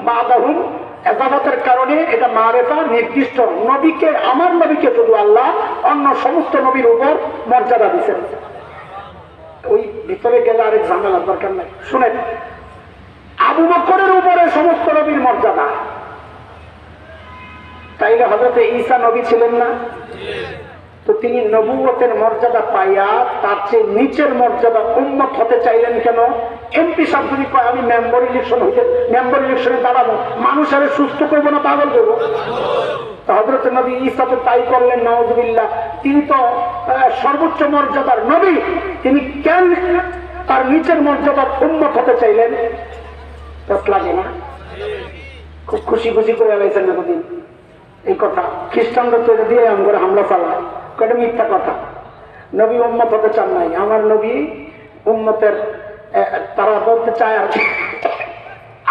[SPEAKER 1] বা'দাহুম এজাবতের কারণে এটা মারেফা নির্দিষ্ট। নবীকে, আমার নবীকে শুধু আল্লাহ অন্য সমস্ত নবীর উপর মর্যাদা দিয়েছেন। ওই ভিতরে গেলে আরেক ঝামেলার দরকার নাই। শুনেন, আবু বকরের উপরে সমস্ত নবীর মর্যাদা, তাইলে হযরত ঈসা নবী ছিলেন না? তো তিনি নবুয়তের মর্যাদা পাইয়া তার চেয়ে নিচের মর্যাদা উম্মত হতে চাইলেন কেন? এমপি সাহেব যদি কয় আমি মেম্বার ইলেকশনে দাঁড়াবো, মানুষের সুস্থ করবো না পাগল করবো? হযরত নবী ঈসা তো তাই করলেন, নাউযুবিল্লাহ। তিনি তো সর্বোচ্চ মর্যাদার নবী, তিনি কেন তার নিচের মর্যাদার উম্মত হতে চাইলেন? লাগে না? খুব খুশি খুশি করে লাইছেন না কদিন এই কথা। খ্রিস্টানরা তৈরি দিয়ে আমরা হামলা চালায়, কয়টা মিথ্যা কথা। নবী উম্মত হতে চান নাই, আমার নবী উম্মতের, তারা বলতে চায়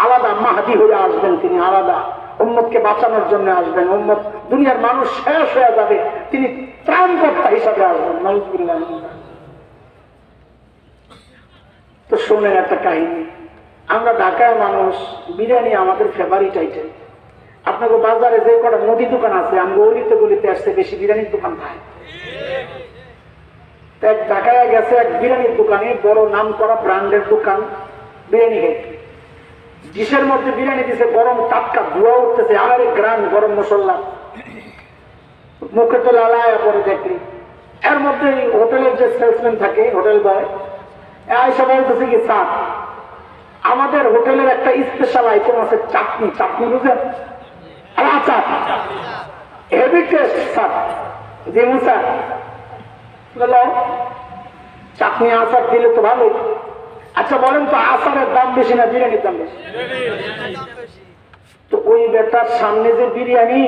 [SPEAKER 1] আলাদা মাহদী হয়ে আসবেন, তিনি আলাদা উম্মতকে বাঁচানোর জন্য আসবেন। উম্মত, দুনিয়ার মানুষ শেষ হয়ে যাবে, তিনি ত্রাণকর্তা হিসাবে আসবেন। নাউযুবিল্লাহ। তো শোনেন একটা কাহিনী। আমরা ঢাকায় মানুষ, বিরিয়ানি আমাদের ফেভারিট আইটেম। আপনাকে বাজারে যে কটা মুদি দোকান আছে, আমি গলিতে গলিতে আসতে বেশি বিরিয়ানির দোকান পাই। এক ঢাকায় গেছে এক বিরিয়ানির দোকানে, বড় নাম করা ব্র্যান্ডের দোকান, বিরিয়ানি খেতে। ডিশের মধ্যে বিরিয়ানি দিছে, গরম টাটকা ধোয়া উঠতেছে, আরে গ্রান গরম মশলা, মুখে তো লালায় পরে দেখলি। এর মধ্যে হোটেলের যে সেলসম্যান থাকে, হোটেল বয়, এসে বলতেছে কি স্যার আমাদের হোটেলের একটা স্পেশাল আইটেম আছে চাটনি, চাটনি বুঝেন, আর আচার, হেভি টেস্ট স্যার। জি স্যার, চাটনি আচার দিলে তো ভালোই। আচ্ছা বলেন তো আচারের দাম বেশি না বিরিয়ানির দাম বেশি? তো ওই বেটার সামনে যে বিরিয়ানি,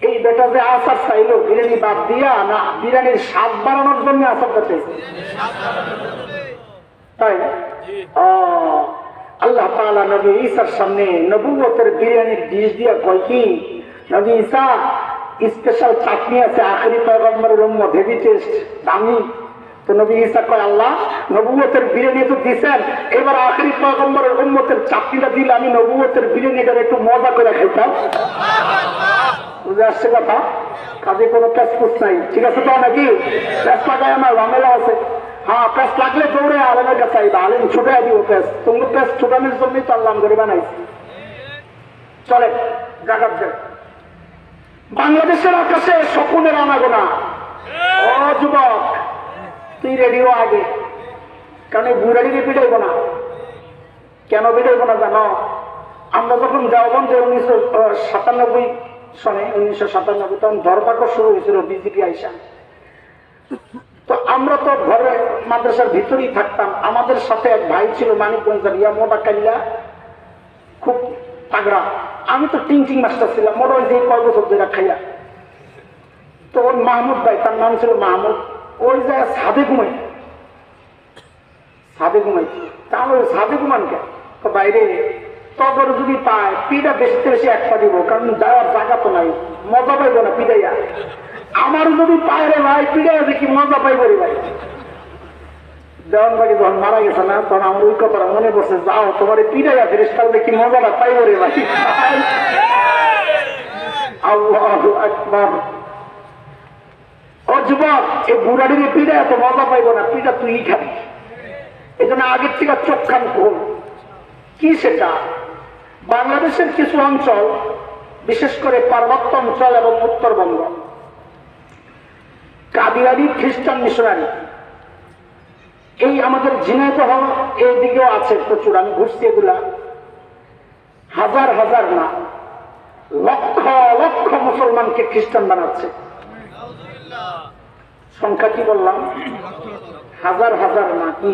[SPEAKER 1] এই বেটা যে আচার চাইলো বিরিয়ানি বাদ দিয়া, না বিরিয়ানির স্বাদ বাড়ানোর জন্য আচারটা চাইছে? তাই আল্লাহ তাআলা নবী ঈসার সামনে নবুয়তের বিরিয়ানির ডিশ দিয়া কয় কি, নবী ঈসা স্পেশাল চাটনি আছে, আখেরি পয়গম্বরের উম্মত, হেভি টেস্ট, দামি। তো নবী ঈসা কয় আল্লাহ নবুয়তের বিরিয়ানি তো দিছেন, এবার আখেরি পয়গম্বরের উম্মতের চাটনিটা দিলে আমি নবুয়তের বিরিয়ানিটার একটু মজা করে খাইতাম। বুঝে আসছে কথা? কাজে কোনো প্যাসপুস নাই, ঠিক আছে তো নাকি? প্যাস লাগায় আমার ঝামেলা আছে। হ্যাঁ প্যাস লাগলে দৌড়ে আলেমের কাছে আইবা, আলেম ছুটে দিব প্যাস। তুমি প্যাস ছুটানোর জন্যই তো আল্লাহ করে বানাইছি। চলে জাগাত যায়। বাংলাদেশের আকাশে শকুনের আনাগোনা। ও যুবক তুই রেডিও আগে, কারণ বুড়াড়িকে পিটাইব না। কেন পিটাইব না জানো? আমরা যখন দেওবন্দে 1997 সনে 1997 তখন ধরপাকড় শুরু হয়েছিল বিজেপি আইসা। তো আমরা তো ঘরে মাদ্রাসার ভিতরেই থাকতাম। আমাদের সাথে এক ভাই ছিল মানিকগঞ্জের, ইয়া মোটা কাল্লা, খুব তাগড়া। আমি তো টিং মাস্টার ছিলাম, মোটা ওই যে কয় বছর ধরে খাইয়া। তো ওর মাহমুদ ভাই, তার নাম ছিল মাহমুদ, ওই জায়গায় ছাদে ঘুমাই, ছাদে ঘুমাইছি। তাহলে ছাদে ঘুমান কে? তো বাইরে তখন যদি পায় পিঠা বেশি বেশি একটা দিব, কারণ যাওয়ার জায়গা তো নাই, মজা পাইব না পিঠাইয়া। আমার যদি পায় রে ভাই পিঠাইয়া দেখি মজা পাইব রে ভাই। দেওয়ান বাকি যখন মারা গেছে না, তখন আমার ওই কথাটা মনে পড়ছে, যাও তোমার পিঠাইয়া ফেরেশতাও দেখি মজাটা পাইব রে ভাই। আল্লাহু আকবার। ও যুবক, এই বুড়াড়ির পিঠা এত মজা পাইব না, পিঠা তুই খাবি। এই জন্য আগের থেকে চোখ খান খোল। কি সেটা? বাংলাদেশের কিছু অঞ্চল, বিশেষ করে পার্বত্য অঞ্চল এবং উত্তরবঙ্গ, কাদিয়ারি খ্রিস্টান মিশনারি, এই আমাদের ঝিনাইদহ এই দিকেও আছে প্রচুর। আমি ঘুরছি এগুলা, হাজার হাজার না লক্ষ লক্ষ মুসলমানকে খ্রিস্টান বানাচ্ছে। সংখ্যা কি বললাম? হাজার হাজার না, কি?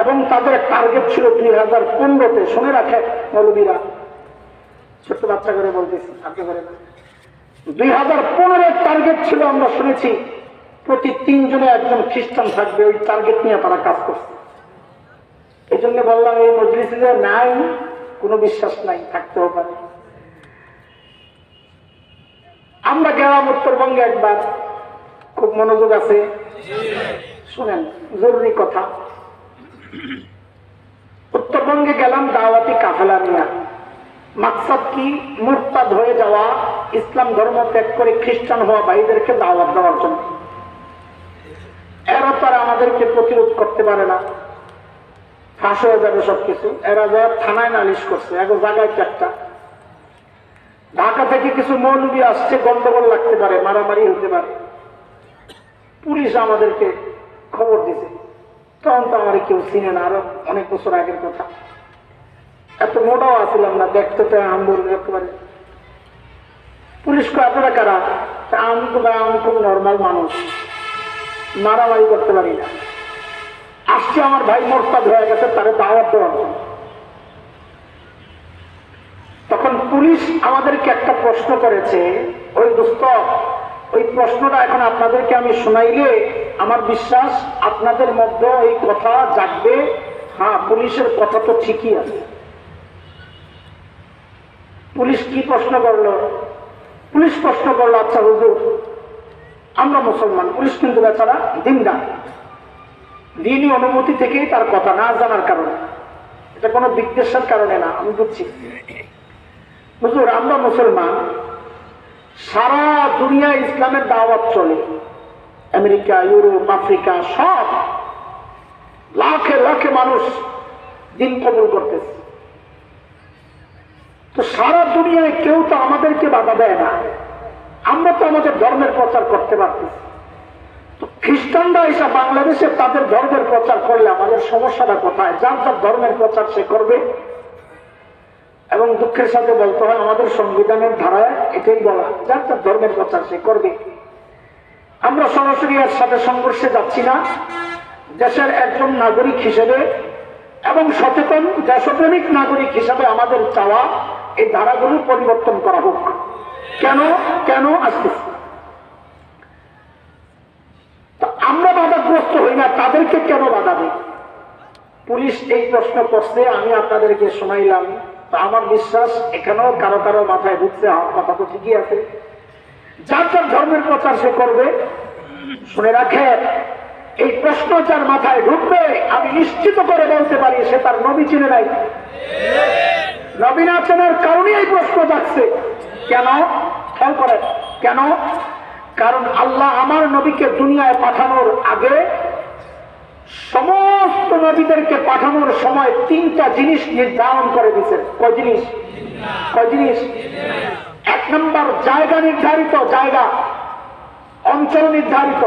[SPEAKER 1] এবং তাদের টার্গেট ছিল 2015-তে। শুনে রাখে মৌলবীরা, ছোট্ট বাচ্চা করে বলতেছি, আপনি করে না। 2015-এর টার্গেট ছিল, আমরা শুনেছি প্রতি 3 জনে একজন খ্রিস্টান থাকবে। ওই টার্গেট নিয়ে তারা কাজ করছে। এই জন্য বললাম এই মজলিসে যে নাই, কোনো বিশ্বাস নাই, থাকতেও পারে। আমরা গেলাম উত্তরবঙ্গে একবার, খুব মনোযোগ আছে, শুনেন জরুরি কথা। উত্তরবঙ্গে গেলাম দাওয়াতি কাফেলা নিয়ে। মাকসাদ কি? মুরতাদ হয়ে যাওয়া, ইসলাম ধর্ম ত্যাগ করে খ্রিস্টান হওয়া ভাইদেরকে দাওয়াত দেওয়ার জন্য। এরা তো আর আমাদেরকে প্রতিরোধ করতে পারে না, ফাঁস হয়ে যাবে সবকিছু। এরা যা থানায় নালিশ করছে, এখন জায়গায় একটা ঢাকা থেকে কিছু মৌলবী আসছে, গন্ডগোল লাগতে পারে, মারামারি হতে পারে। পুলিশ আমাদেরকে খবর দিছে। তখন তো আমার কেউ চিনে না, আরো অনেক বছর আগের কথা। এত মোটাও আসলাম না, দেখতে তো আম্বুর একেবারে। পুলিশকে আপনারা কারা? আমি খুব নর্মাল মানুষ, মারামারি করতে পারি না। আসছে আমার ভাই মোরতাদ হয়ে গেছে, তারে দাওয়াত দেওয়ার জন্য। তখন পুলিশ আমাদেরকে একটা প্রশ্ন করেছে। ওই দোস্ত, ওই প্রশ্নটা এখন আপনাদেরকে আমি শোনাইলে আমার বিশ্বাস আপনাদের মধ্যে এই কথা জাগবে, হ্যাঁ পুলিশের কথা তো ঠিকই আছে। পুলিশ কি প্রশ্ন করলো? পুলিশ প্রশ্ন করলো, আচ্ছা হুজুর আমরা মুসলমান, পুলিশ কিন্তু বেচারা দিনদার, দিনই অনুমতি থেকেই তার কথা, না জানার কারণে, এটা কোনো বিদ্বেষের কারণে না, আমি বুঝছি। হুজুর আমরা মুসলমান, সারা দুনিয়ায় ইসলামের দাওয়াত চলে, আমেরিকা, ইউরোপ, আফ্রিকা, সব লাখে লাখে মানুষ দিন কবুল করতেছে। তো সারা দুনিয়ায় কেউ তো আমাদেরকে বাধা দেয় না, আমরা তো আমাদের ধর্মের প্রচার করতে পারতেছি। তো খ্রিস্টানরা এসে বাংলাদেশে তাদের ধর্মের প্রচার করলে আমাদের সমস্যাটা কোথায়? যার যার ধর্মের প্রচার সে করবে। এবং দুঃখের সাথে বলতে হয় আমাদের সংবিধানের ধারায় এটাই বলা, যার যার ধর্মের প্রচার সে করবে। আমরা সরাসরি এর সাথে সংঘর্ষে যাচ্ছি না। দেশের একজন নাগরিক হিসেবে এবং সচেতন দেশপ্রেমিক নাগরিক হিসেবে আমাদের চাওয়া এই ধারাগুলো পরিবর্তন করা হোক। কেন কেন আসতেছে? আমরা বাধাগ্রস্ত হই না, তাদেরকে কেন বাধা দিই? পুলিশ এই প্রশ্ন করছে, আমি আপনাদেরকে শোনাইলাম। তো আমার বিশ্বাস এখানেও কারো কারো মাথায় ঢুকছে, কথা তো ঠিকই আছে। যার যার ধর্মের প্রচার সে করবে। শুনে রাখে, এই প্রশ্ন যার মাথায় ঢুকবে আমি নিশ্চিত করে বলতে পারি সে তার নবী চিনে নাই। নবী না চেনার কারণে এই প্রশ্ন যাচ্ছে। কেন? খেয়াল করেন কেন? কারণ আল্লাহ আমার নবীকে দুনিয়ায় পাঠানোর আগে সমস্ত নবীদেরকে পাঠানোর সময় তিনটা জিনিস নির্ধারণ করে দিয়েছেন। কয় জিনিস? কয় জিনিস? এক নম্বর জায়গা নির্ধারিত, জায়গা অঞ্চল নির্ধারিত।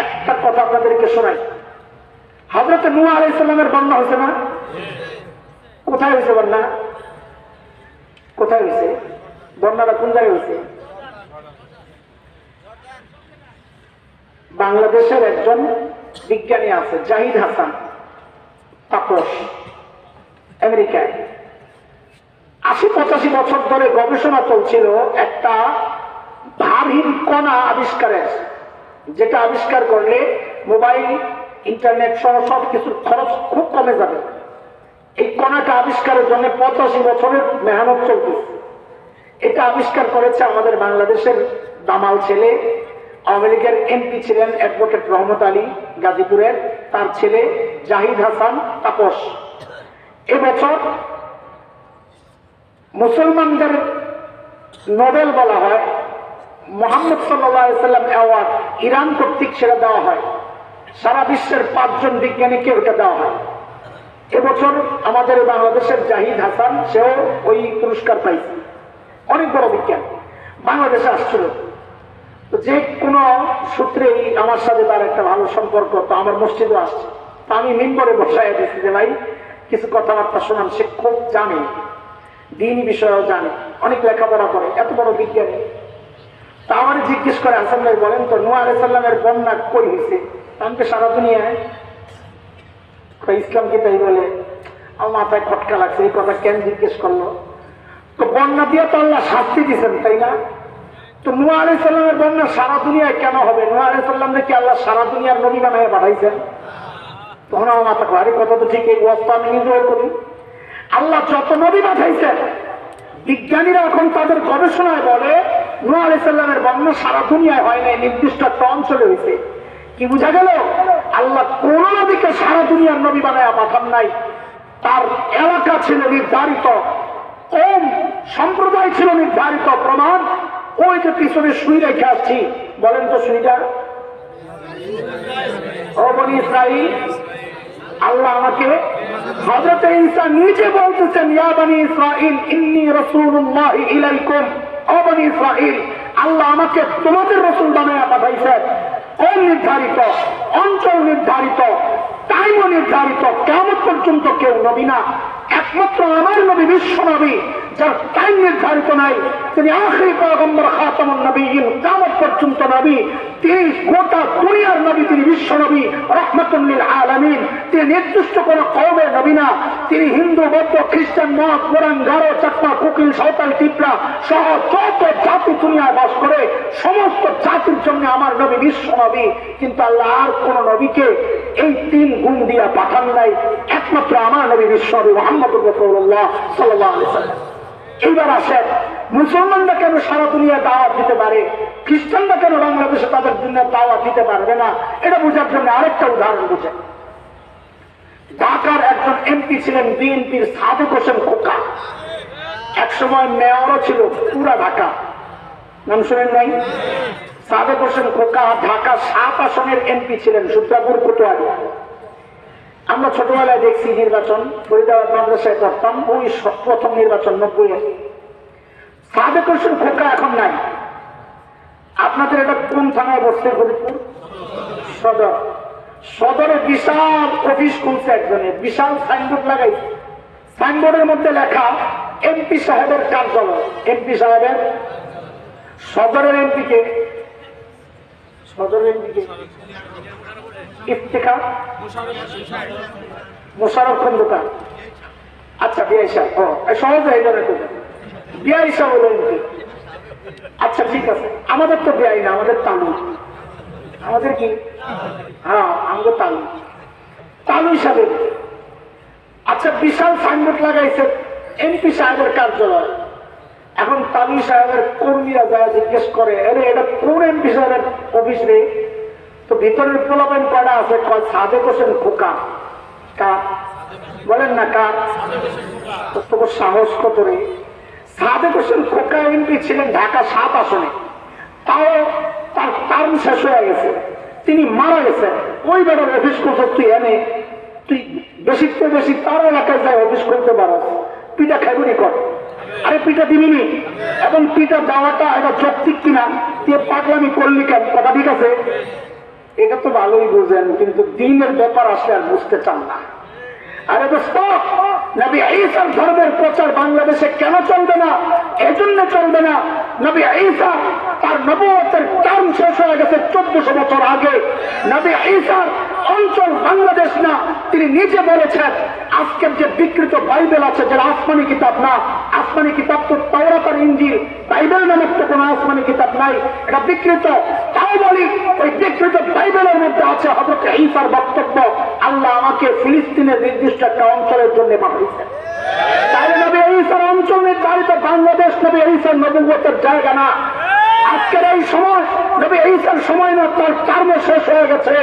[SPEAKER 1] একটা কথা আপনাদেরকে শোনাই। হযরত নূহ আলাইহিস সালামের বন্যা হয়েছে না? কোথায় হয়েছে বন্যা? কোথায় হয়েছে বন্যাটা? কোন জায়গায় হয়েছে? বাংলাদেশের একজন বিজ্ঞানী আছে জাহিদ হাসান তাপস, আমেরিকায় ৮০-৮৫ বছর ধরে গবেষণা চলছিল একটা ভারহীন কণা আবিষ্কারের, যেটা আবিষ্কার করলে মোবাইল ইন্টারনেট সহ সব কিছুর খরচ খুব কমে যাবে। এই কণাটা আবিষ্কারের জন্য ৮৫ বছরের মেহনত চলতেছে। এটা আবিষ্কার করেছে আমাদের বাংলাদেশের দামাল ছেলে, আমেরিকার এমপি ছিলেন অ্যাডভোকেট রহমত আলী গাজীপুরের, তার ছেলে জাহিদ হাসান তাপস। এবছর মুসলমানদের নোবেল বলা হয়, মুহাম্মদ সাল্লাল্লাহু আলাইহি সাল্লাম অ্যাওয়ার্ড ইরান কর্তৃক সেটা দেওয়া হয়। সারা বিশ্বের ৫ জন বিজ্ঞানীকে ওটা দেওয়া হয়। এবছর আমাদের বাংলাদেশের জাহিদ হাসান সেও ওই পুরস্কার পাইছে। অনেক বড় বিজ্ঞান, বাংলাদেশে আসছিল। তো যে কোনো সূত্রেই আমার সাথে তার একটা ভালো সম্পর্ক, তো আমার মসজিদও আসছে। তো আমি মিম্বরে বসায় দিচ্ছি যে ভাই কিছু কথাবার্তা শোনান। সে খুব জানে, দ্বীনি বিষয়েও জানে, অনেক লেখাপড়া করে, এত বড় বিজ্ঞানী। তা আমার জিজ্ঞেস করে, হাসান ভাই বলেন তো নূহ আলাইহিস সালামের বন্যা কই হয়েছে? আমি তো সারা দুনিয়ায়। ইসলাম কি তাই বলে? আমার মাথায় খটকা লাগছে, এই কথা কেন জিজ্ঞেস করলো? তো বন্যা দিয়ে তো আল্লাহ শাস্তি দিচ্ছেন, তাই না? তো নূহ আলাইহিস সালামের বন্যা সারা দুনিয়ায় কেন হবে? নূহ আলাইহিস সালামকে কি আল্লাহ সারা দুনিয়ার নবী বানায় পাঠাইছেন? তখন আমার মাথা ভারী, কথা তো ঠিক। এই ওয়াস্তা আমি নিজেও করি। আল্লাহ যত নবী পাঠাইছেন, বিজ্ঞানীরা এখন তাদের গবেষণায় বলে নূহ আলাইহিস সালামের বন্যা সারা দুনিয়ায় হয় নাই, নির্দিষ্ট একটা অঞ্চলে হয়েছে। কি বোঝা গেল? আল্লাহ কোন নবীকে সারা দুনিয়ার নবী বানায় পাঠান নাই। তার এলাকা ছিল নির্ধারিত, কওম সম্প্রদায় ছিল নির্ধারিত। প্রমাণ ওই যে পিছনে সুই রেখে আসছি, বলেন তো সুইটা? ও বনি ইসরাঈল, আল্লাহ আমাকে, হযরত ঈসা নিজে বলতেছেন ইয়া বনি ইসরাঈল ইন্নী রাসূলুল্লাহি ইলাইকুম। ও বনি ইসরাঈল, আল্লাহ আমাকে তোমাদের রাসূল বানায়া পাঠাইছেন। কওম নির্ধারিত, অঞ্চল নির্ধারিত, টাইমও নির্ধারিত। কিয়ামত পর্যন্ত কেউ নবী না, একমাত্র আমার নবী বিশ্ব নবী, যার টাইম নির্ধারিত নাই। তিনি আখিরি পয়গম্বর, খাতামুন নবিয়্যিন, কিয়ামত পর্যন্ত নবী। তিনি গোটা দুনিয়ার নবী, তিনি বিশ্ব নবী, রাহমাতুল লিল আলামিন। তিনি নির্দিষ্ট কোন কওমের নবী না। তিনি হিন্দু, বৌদ্ধ, খ্রিস্টান, মগ, কোরআন, গারো, চাকমা, কুকিল, সাঁওতাল, টিপরা সহ যত জাতি দুনিয়ায় বাস করে সমস্ত জাতির জন্য আমার নবী বিশ্ব নবী। কিন্তু আল্লাহ আর কোন নবীকে এই ৩ গুণ দিয়া পাঠান নাই, একমাত্র আমার নবী বিশ্ব নবী মুহাম্মদুর রাসূলুল্লাহ সাল্লাল্লাহু আলাইহি ওয়াসাল্লাম। এইবার আসেন, মুসলমানরা কেন সারা দুনিয়া দাওয়াত দিতে পারে, খ্রিস্টানরা কেন বাংলাদেশে তাদের দুনিয়া দাওয়াত দিতে পারবে না? এটা বোঝার জন্য আরেকটা উদাহরণ বুঝেন। ঢাকার একজন এমপি ছিলেন বিএনপির সাদেক হোসেন খোকা, একসময় মেয়রও ছিল পুরা ঢাকা। নাম শুনেন নাই? সাদেক হোসেন খোকা ঢাকা ৭ আসনের এমপি ছিলেন, সূত্রাপুর কোতোয়ালি। আমরা ছোটবেলায় দেখছি নির্বাচন, ফরিদাবাদ মাদ্রাসায় করতাম, ওই প্রথম নির্বাচন 90-এ। সাদেক হোসেন খোকা এখন নাই। আপনাদের এটা কোন থানায় বসছে? ফরিদপুর সদর। সদরে বিশাল অফিস খুলছে একজনে, বিশাল সাইনবোর্ড লাগাইছে। সাইনবোর্ডের মধ্যে লেখা এমপি সাহেবের কার্যালয়। এমপি সাহেবের, সদরের এমপিকে, সদরের এমপিকে ইফতেখার মোশাররফ খন্দকার। আচ্ছা, বিআই সাহেব। ও সহজ হয়ে যাবে তো, বিআই সাহেব হলো এমপি। আচ্ছা ঠিক আছে, আমাদের তো বিআই না, আমাদের তালু। আমাদের কি? হ্যাঁ, আমাদের তালু। তালু হিসাবে আচ্ছা বিশাল সাইনবোর্ড লাগাইছে এমপি সাহেবের কার্যালয়। এখন তালু সাহেবের কর্মীরা যারা জিজ্ঞেস করে, আরে এটা কোন এমপি সাহেবের অফিস রে? তো ভিতরের পোলাপেন কয়টা আছে? কয় সাদেক হোসেন খোকা। কার বলেন না, কার? তোর সাহস কত রে? সাদেক হোসেন খোকা এমপি ছিলেন ঢাকা 7 আসনে, তাও তার টার্ম শেষ হয়ে গেছে, তিনি মারা গেছেন। ওই বেটার অফিস করছো তুই, এনে তুই বেশি তো বেশি তার এলাকায় যায় অফিস করতে পারো, পিঠা খাইবনি কর। আরে পিঠা দিবিনি, এবং পিঠা দেওয়াটা এটা যৌক্তিক কিনা, তুই পাগলামি করলি কেন? কথা ঠিক আছে, এটা তো ভালোই বুঝেন, কিন্তু দিনের ব্যাপার আসলে আর বুঝতে চান না। আরে দোস্ত, নবী ঈসার ধর্মের প্রচার বাংলাদেশে কেন চলবে না? এজন্য চলবে না, নবী ঈসা তার নবুয়তের টার্ম শেষ হয়ে গেছে 1400 বছর আগে। নবী ঈসার অঞ্চল বাংলাদেশ না। তিনি নিজে বলেছেন, আজকের যে বিকৃত বাইবেল আছে, যেটা আসমানি কিতাব না, আসমানি কিতাব তো তাওরাত আর ইনজিল, বাইবেল নামক তো কোনো আসমানি কিতাব নাই, এটা বিকৃত। তাও বলি, ওই বিকৃত বাইবেলের মধ্যে আছে হযরত ঈসার বক্তব্য, আল্লাহ আমাকে ফিলিস্তিনের নির্দিষ্ট একটা অঞ্চলের জন্য পাঠিয়েছেন। তাহলে নবী ঈসার অঞ্চল নির্ধারিত বাংলাদেশ নবী ঈসার নবুয়তের জায়গা না। আজকের এই সময় নবী ঈসার সময় না, তার টার্ম শেষ হয়ে গেছে।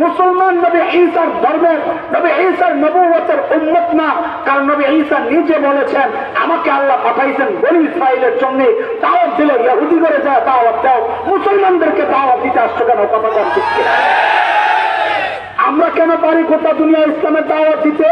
[SPEAKER 1] মুসলমান নবী ঈসার ধর্মের, নবী ঈসার নবুয়তের উম্মত না। কারণ নবী ঈসা নিজে বলেছেন, আমাকে আল্লাহ পাঠাইছেন বনী ইসরাইলের জন্য, দাওয়াত দিলে ইহুদি করে যায় দাওয়াত দাও, মুসলমানদেরকে দাওয়াত দিতে আসছো কেন? কথা বলছি আমরা কেন পারি গোটা দুনিয়া ইসলামের দাওয়াত দিতে?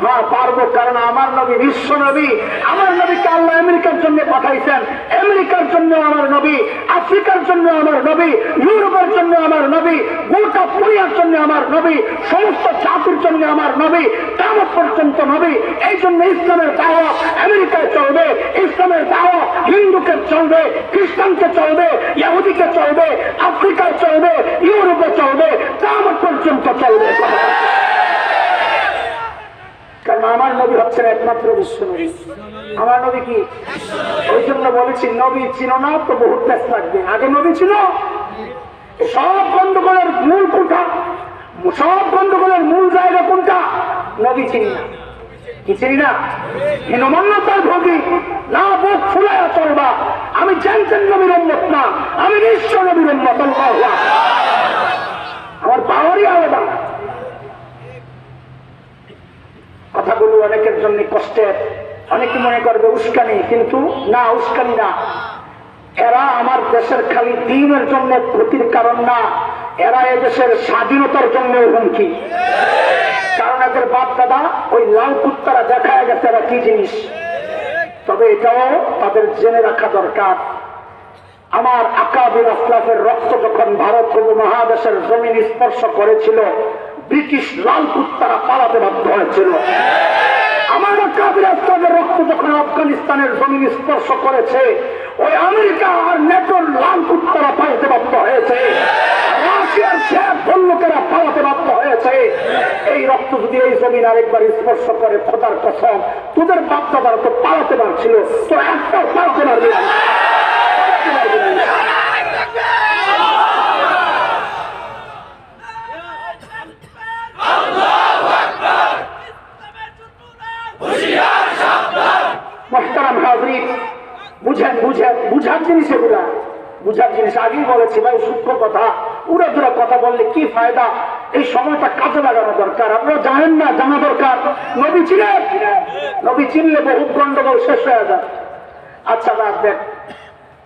[SPEAKER 1] হ্যাঁ পারবো, কারণ আমার নবী বিশ্ব নবী। আমার নবীকে আল্লাহ আমেরিকার জন্য পাঠাইছেন, আমেরিকার জন্য আমার নবী, আফ্রিকার জন্য আমার নবী, ইউরোপের জন্য আমার নবী, গোটা দুনিয়ার জন্য আমার নবী, সমস্ত জাতির জন্য আমার নবী, কিয়ামত পর্যন্ত নবী। এই জন্য ইসলামের দাওয়াত আমেরিকায় চলবে, ইসলামের দাওয়াত হিন্দুকে চলবে, খ্রিস্টানকে চলবে, ইহুদিকে চলবে, আফ্রিকায় চলবে, ইউরোপে চলবে, কিয়ামত পর্যন্ত চলবে। কারণ আমার নবী হচ্ছেন একমাত্র বিশ্ব নবী। আমার নবী কি? ওই জন্য বলেছি, নবী চিনো না তো বহুত ব্যস্ত থাকবে। আগে নবী ছিল। সব গন্ডগোলের মূল কোনটা? সব গন্ডগোলের মূল জায়গা কোনটা? নবী চিনি না। কি চিনি না? হীনমন্যতার ভোগী, না বুক ফুলাইয়া চলবা। আমি জানতেন নবীর উম্মত না, আমি বিশ্ব নবীর উম্মত। আমার পাওয়ারই আলাদা। কথাগুলো অনেকের জন্য কষ্টের, অনেকে মনে করবে উস্কানি, কিন্তু না, উস্কানি না। এরা আমার দেশের খালি দ্বীনের জন্য ক্ষতির কারণ না, এরা এদেশের স্বাধীনতার জন্য হুমকি। কারণ এদের বাপ দাদা ওই লাল কুত্তারা দেখা গেছে এরা কি জিনিস। তবে এটাও তাদের জেনে রাখা দরকার, আমার আকাবির আসলাফের রক্ত যখন ভারত উপমহাদেশের জমিন স্পর্শ করেছিল, ব্রিটিশ লাল কুত্তারা পালাতে বাধ্য হয়েছিল। আমার আকাবির আসলাফের রক্ত যখন আফগানিস্তানের জমিন স্পর্শ করেছে, ওই আমেরিকা আর নেটোর লাল কুত্তারা পালাতে বাধ্য হয়েছে, রাশিয়ার শেখ বল্লুকেরা পালাতে বাধ্য হয়েছে। এই রক্ত যদি এই জমিন আরেকবার স্পর্শ করে, খোদার কসম, তোদের বাপ দাদারা তো পালাতে পারছিল, তো একটাও পালাতে পারবে না। মুহতারাম হাজরিন, বুঝেন বুঝেন, বুঝার জিনিস এগুলা, বুঝার জিনিস। আগেই বলেছি ভাই, সূক্ষ্ম কথা, উড়ে দূরে কথা বললে কি ফায়দা? এই সময়টা কাজে লাগানো দরকার। আপনারা জানেন না, জানা দরকার। নবী চিনেন, নবী চিনলে বহুত গন্ডগোল শেষ হয়ে যায়। আচ্ছা বাদ দেন,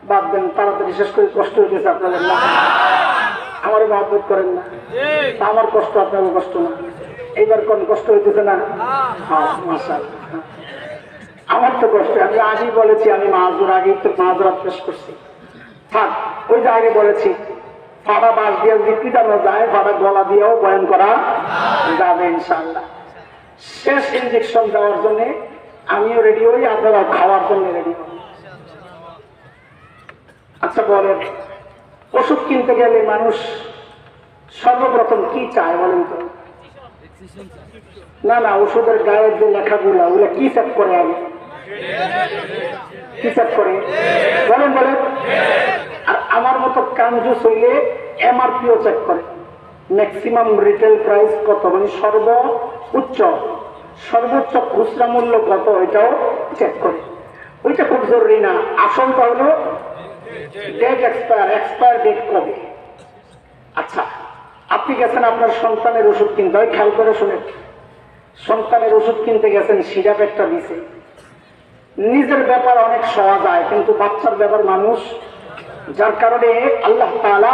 [SPEAKER 1] বাদ দেন, তাড়াতাড়ি শেষ করে, কষ্ট হয়েছে আপনাদের না। আমার মহব্বত করেন না, আমার কষ্ট আপনারও কষ্ট না। এইবার কোন কষ্ট হইতেছে না? হ্যাঁ, মাশাআল্লাহ। আমার তো কষ্ট, আমি আগেই বলেছি, আমি মাহাজুর আগেই তো মাহাজুরাত পেশ করছি। থাক, ওই যে আগে বলেছি ফাড়া বাঁশ দিয়ে বিক্রি দেওয়া যায়, ফাড়া গলা দিয়েও বয়ান করা যাবে ইনশাআল্লাহ। শেষ ইনজেকশন দেওয়ার জন্য আমিও রেডি হই, আপনারা খাওয়ার জন্য রেডি হন। আচ্ছা বলেন, ওষুধ কিনতে গেলে মানুষ সর্বপ্রথম কি চায় বলেন তো? না না, ওষুধের গায়ের যে লেখাগুলো ওগুলো কি চেক করে? আমি কি চেক করে বলেন বলেন? আর আমার মতো কানজুস হইলে এমআরপিও চেক করে, ম্যাক্সিমাম রিটেল প্রাইস কত, মানে সর্বোচ্চ খুচরা মূল্য কত, ওইটাও চেক করে। ওইটা খুব জরুরি না, আসলটা হলো ডেট এক্সপায়ার ডেট কবে। আচ্ছা, আপনি গেছেন আপনার সন্তানের ওষুধ কিনতে, হয় খেয়াল করে শুনেন, সন্তানের ওষুধ কিনতে গেছেন, সিরাপ একটা দিছে। নিজের ব্যাপার অনেক সহজ হয়, কিন্তু বাচ্চার ব্যাপার মানুষ, যার কারণে আল্লাহ তাআলা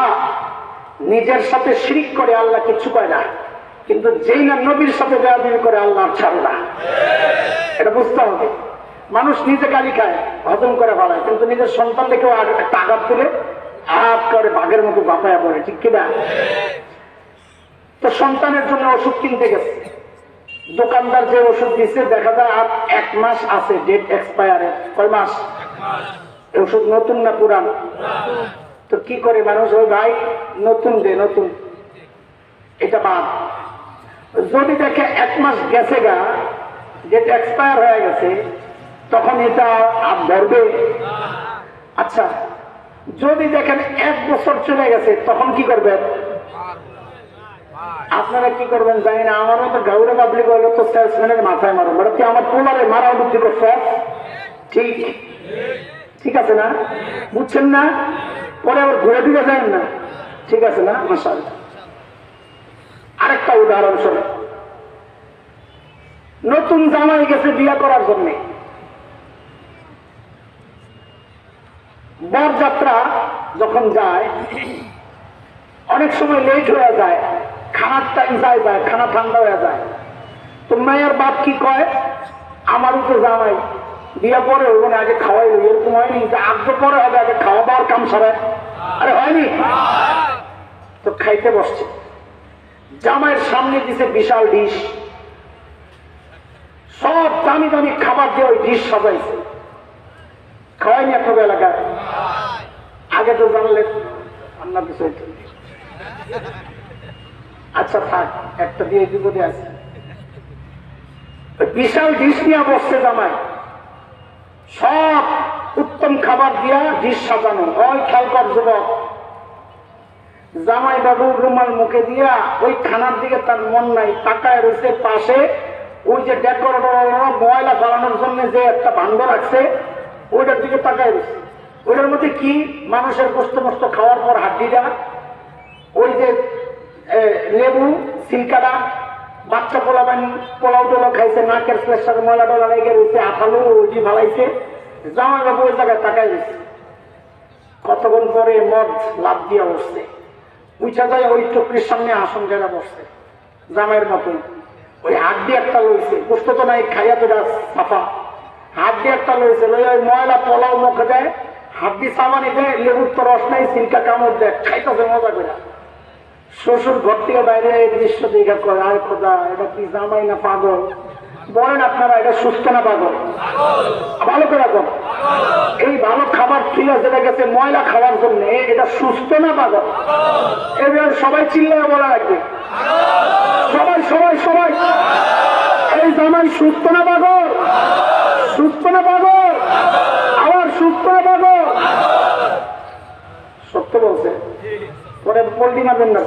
[SPEAKER 1] নিজের সাথে শিরিক করে আল্লাহ কিছু কয় না, কিন্তু যেই না নবীর সাথে বেয়াদবি করে আল্লাহ ছাড় না। এটা বুঝতে হবে। মানুষ নিজে গালি খায়, হজম করে ফেলায়, কিন্তু নিজের সন্তান দেখেও একটা আঘাত তুলে হাত করে বাঘের মতো বাপায়া পড়ে, ঠিক কিনা? তো সন্তানের জন্য ওষুধ কিনতে গেছে, দোকানদার যে ওষুধ দিচ্ছে দেখা যায় আর 1 মাস আছে ডেট এক্সপায়ারে। কয় মাস? ওষুধ নতুন না পুরান? তো কি করে মানুষ, ওই ভাই নতুন দে, নতুন, এটা বাদ। যদি দেখে 1 মাস গেছে গা, ডেট এক্সপায়ার হয়ে গেছে, তখন এটা আর ধরবে? আচ্ছা, যদি দেখেন 1 বছর চলে গেছে, তখন কি করবেন? আপনারা কি করবেন জানি না, আমার মতো গাউরে পাবলিক হলো তো সেলসম্যানের মাথায় মারো, মানে কি আমার পোলারে মারা বুদ্ধি করছে? ঠিক ঠিক আছে না? বুঝছেন না? পরে আবার ঘুরে দিকে যায় না, ঠিক আছে না? মাশাআল্লাহ। আরেকটা উদাহরণ শোনো, নতুন জামাই গেছে বিয়ে করার জন্য, বরযাত্রা যখন যায় অনেক সময় লেট হয়ে যায়, খানার টাইম যায়, খানা ঠান্ডা হয়ে যায়। তো মেয়ের বাপ কি কয়, আমারও তো জামাই, বিয়ে পরে হইব না, আগে খাওয়াই, এরকম হয়নি যে আগ্রহ পরে হবে, আগে খাওয়া দাওয়ার কাম সারায়? আরে হয়নি? তো খাইতে বসছে, জামাইয়ের সামনে দিছে বিশাল ডিশ, সব দামি দামি খাবার দিয়ে ওই ডিশ সাজাইছে। খাওয়াইনি একটা এলাকায়? আগে তো জানলে রান্না কিছু হইত। আচ্ছা থাক, একটা দিয়ে বিপদে আছে। বিশাল ডিশ নিয়ে বসছে জামাই, সব উত্তম খাবার দিয়া ডিশ সাজানো। ওই খেয়াল কর যুবক, জামাই বাবু রুমাল মুখে দিয়া ওই খানার দিকে তার মন নাই, তাকায় রয়েছে পাশে ওই যে ডেকোরেটর ময়লা ফালানোর জন্য যে একটা ভাণ্ড রাখছে, ওইটার দিকে তাকায় রয়েছে। ওইটার মধ্যে কি মানুষের গোস্ত মোস্ত খাওয়ার পর হাড্ডিটা, ওই যে লেবু সিলকাটা, বাচ্চা পোলাও টোলাও খাইছে, নাকের প্রেসার ময়লা টোলা লেগে রয়েছে, আঠালো ওই ভালাইছে, জামাই বাবু ওই জায়গায় তাকায় রয়েছে। কতক্ষণ পরে মদ লাভ দিয়া বসছে, উঠা যায় ওই টুকরির সামনে আসন জায়গা বসছে, জামাইয়ের মতোই। ওই হাত দিয়ে একটা লইছে, গোস্ত তো নাই, খাইয়া তো সাফা, হাত দিয়ে একটা লইছে, লই ওই ময়লা পোলাও মুখে দেয়, হাত দিয়ে সামানি দেয়, লেবুর তো রস নাই, সিলকা কামড় দেয়, খাইতেছে মজা করে। শ্বশুর ঘর থেকে বাইরে এই দৃশ্য দেখা করে, আয় খোদা, এটা কি জামাই না পাগল? বলেন আপনারা, এটা সুস্থ না পাগল? ভালো করে রাখুন, এই ভালো খাবার ছিল যেটা গেছে ময়লা খাওয়ার জন্য, এটা সুস্থ না পাগল? এবার সবাই চিল্লায় বলা রাখবে, সবাই সবাই সবাই, এই জামাই সুস্থ না পাগল? সুস্থ না পাগল? আবার সুস্থ না পাগল? সত্য বলছে, পরে পোল্টি মারবেন না।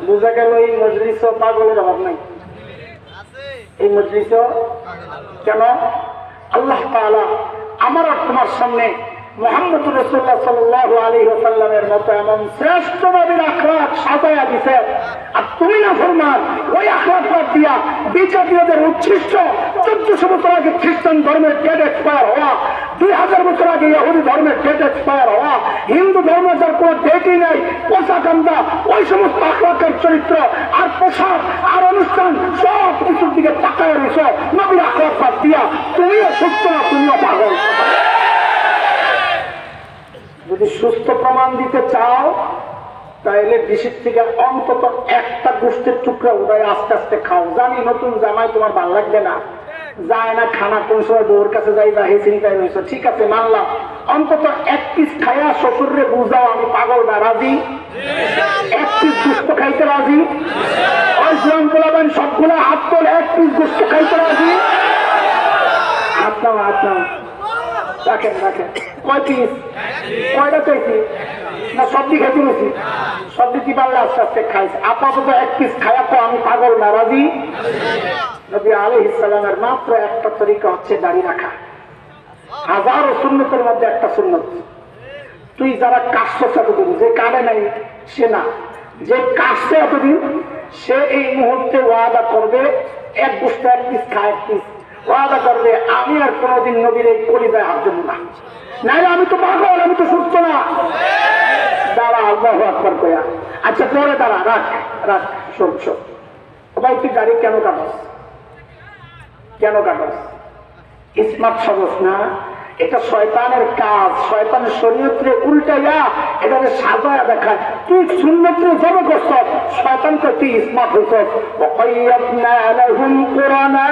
[SPEAKER 1] বুঝা গেল এই মজলিস পাগলের অভাব নাই, এই মজলিস কেন? আল্লাহ তাআলা আমার আর তোমার সামনে মুহাম্মদ রাসূলুল্লাহ সাল্লাল্লাহু আলাইহি ওয়াসাল্লামের মতো এমন শ্রেষ্ঠ নবীর আখলাক সাজায়া দিছে, আর তুমি না ফরমান ওই আখলাক দিয়া বিজাতীয়দের উচ্ছিষ্ট 1400 বছর আগে খ্রিস্টান ধর্মের ডেট এক্সপায়ার হওয়া 2000 বছর আগে ইহুদি ধর্মের ডেট এক্সপায়ার হওয়া, হিন্দু ধর্মের যার কোনো ডেটই নেই, পোশাক কান্দা, ওই সমস্ত আখলাকের চরিত্র আর পোশাক আর অনুষ্ঠান সব কিছুর দিকে তাকায় রয়েছ নবীর আখলাক বাদ দিয়া। তুমিও সুস্থ না, তুমিও পাগল। যদি সুস্থ প্রমাণ দিতে চাও তাহলে ডিসির থেকে অন্তত একটা গোষ্ঠীর টুকরা উদয় আস্তে আস্তে খাও। জানি নতুন জামাই তোমার ভালো লাগবে না, যায় না খানা, কোন সময় বউর কাছে যাই বা হে চিন্তায় রয়েছ, ঠিক আছে মানলাম। অন্তত এক পিস খাইয়া শ্বশুরে বুঝাও আমি পাগল না, রাজি? এক পিস গুস্ত খাইতে রাজি? ওই জোয়ান বলাবেন সবগুলো হাত তোলে, এক পিস গুস্ত খাইতে রাজি? হাত নাও, হাত নাও, রাখেন রাখেন। কয় পিস? কয়টা চাইছি না সবজি খেতে বলছি? সবজি কি পারলে আস্তে আস্তে খাইছে। আপাতত এক পিস খাইয়া তো আমি পাগল না, রাজি? নবী আলাইহিস সালামের মাত্র একটা তরিকা হচ্ছে দাড়ি রাখা। হাজারো সুন্নতের মধ্যে একটা সুন্নত। তুই যারা কাশছ এতদিন, যে কাটে নাই সে না, যে কাশছে এতদিন সে এই মুহূর্তে ওয়াদা করবে এক গোষ্ঠ এক পিস খায়, এক পিস ওয়াদা করবে আমি আর কোনোদিন নবীর এই কলিজায় হাত দেব না, নাইলে আমি তো পাগল, আমি তো সুস্থ না। দাঁড়া, আল্লাহু আকবার কয়া। আচ্ছা পরে দাঁড়া, রাখ রাখ, শোন শোন। ভাই তুই দাড়ি কেন কাটস? কেন কাটস? ইসমাত সবস না, এটা শয়তানের কাজ। শয়তানের শরীয়তরে উল্টাইয়া এটাকে সাজায়া দেখায়। তুই সুন্নতরে জমা করছ, শয়তানকে তুই ইসমাত হইছ। ওয়াকাইয়াবনা লাহুম কুরানা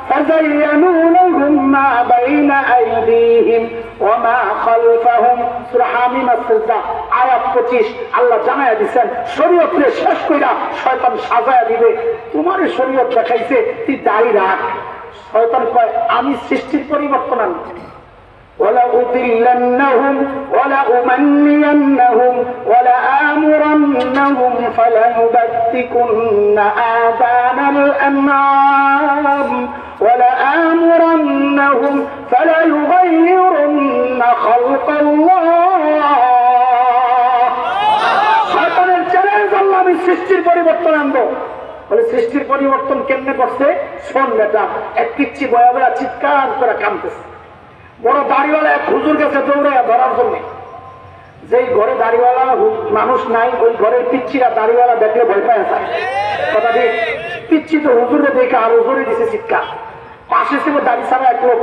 [SPEAKER 1] ফাযায়্যানু লাহুম মা বাইনা আইদিহিম ওয়া মা খালফাহুম। সূরা হামিম আস-সাজদা আয়াত 25 আল্লাহ জানায়া দিবেন শরীয়তরে শেষ কইরা শয়তান সাজায়া দিবে। তোমার শরীয়ত দেখাইছে তুই দাড়ি রাখ। শয়তান কয় আমি সৃষ্টির পরিবর্তন আনছি। وَلَأُضِلَّنَّهُمْ وَلَأُمَنِّيَنَّهُمْ وَلَآمُرَنَّهُمْ فَلَيُبَتِّكُنَّ آذَانَ الْأَنْعَامِ وَلَآمُرَنَّهُمْ فَلَيُغَيِّرُنَّ خَلْقَ اللَّهِ। শয়তানের চ্যালেঞ্জ, আল্লাহ আমি সৃষ্টির পরিবর্তন আনবো। বলে সৃষ্টির পরিবর্তন কেমনে করছে? শোন বেটা। এক পিচ্ছি বয়া বয়া চিৎকার করে কাঁদতেছে। বড় দাড়িওয়ালা এক হুজুর গেছে দৌড়ে ধরার জন্য। যেই ঘরে দাড়িওয়ালা মানুষ নাই ওই ঘরের পিচ্ছিরা দাড়িওয়ালা দেখলে ভয় পায় যায়। কথা ঠিক? পিচ্ছি তো হুজুরে দেখে আরো জোরে দিছে চিৎকার। পাশে ছিল দাড়ি ছাড়া এক লোক।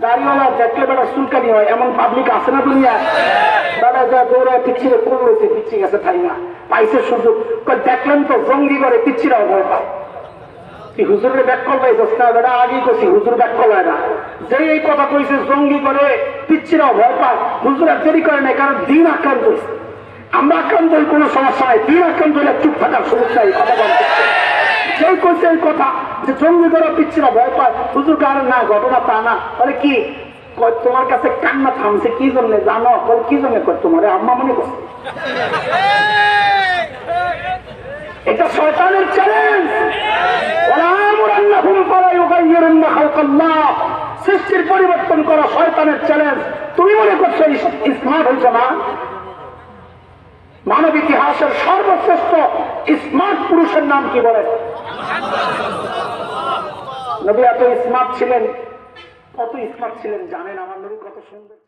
[SPEAKER 1] দাড়িওয়ালা দেখলে বেটা চুলকানি হয়, এমন পাবলিক আছে না দুনিয়া? দাদা যা দৌড়ে পিচ্ছিরে কোন রয়েছে, পিচ্ছি গেছে তাই না, পাইছে সুযোগ। দেখলেন তো জঙ্গি করে পিচ্ছিরাও ভয় পায়। হুজুরের ব্যাকল পাইছিস না বেটা? আগেই করছি হুজুর ব্যাকল হয় না। যে এই কথা কইছে জঙ্গি করে পিচ্ছিরাও ভয় পায়, হুজুর আর দেরি করে নাই, কারণ দিন আক্রান্ত হয়েছে। আমরা আক্রান্ত হই কোনো সমস্যা নাই, দিন আক্রান্ত হইলে চুপ থাকার সুযোগ নাই, কথা বলতে। যেই কইছে এই কথা যে জঙ্গি করে পিচ্ছিরা ভয় পায়, হুজুর কারণ না, ঘটনা তা না। বলে কি তোমার কাছে কান্না থামছে কি জন্য জানো? বলে কি জন্য কর তোমার আম্মা মনে করছে। এটা শয়তানের চ্যালেঞ্জ। সৃষ্টির পরিবর্তন করা শয়তানের চ্যালেঞ্জ। তুমি মনে করছো স্মার্ট হয়েছ না? মানব ইতিহাসের সর্বশ্রেষ্ঠ স্মার্ট পুরুষের নাম কি বলেন? নবী এত স্মার্ট ছিলেন। কত স্মার্ট ছিলেন জানেন? আমার নবী কত সুন্দর।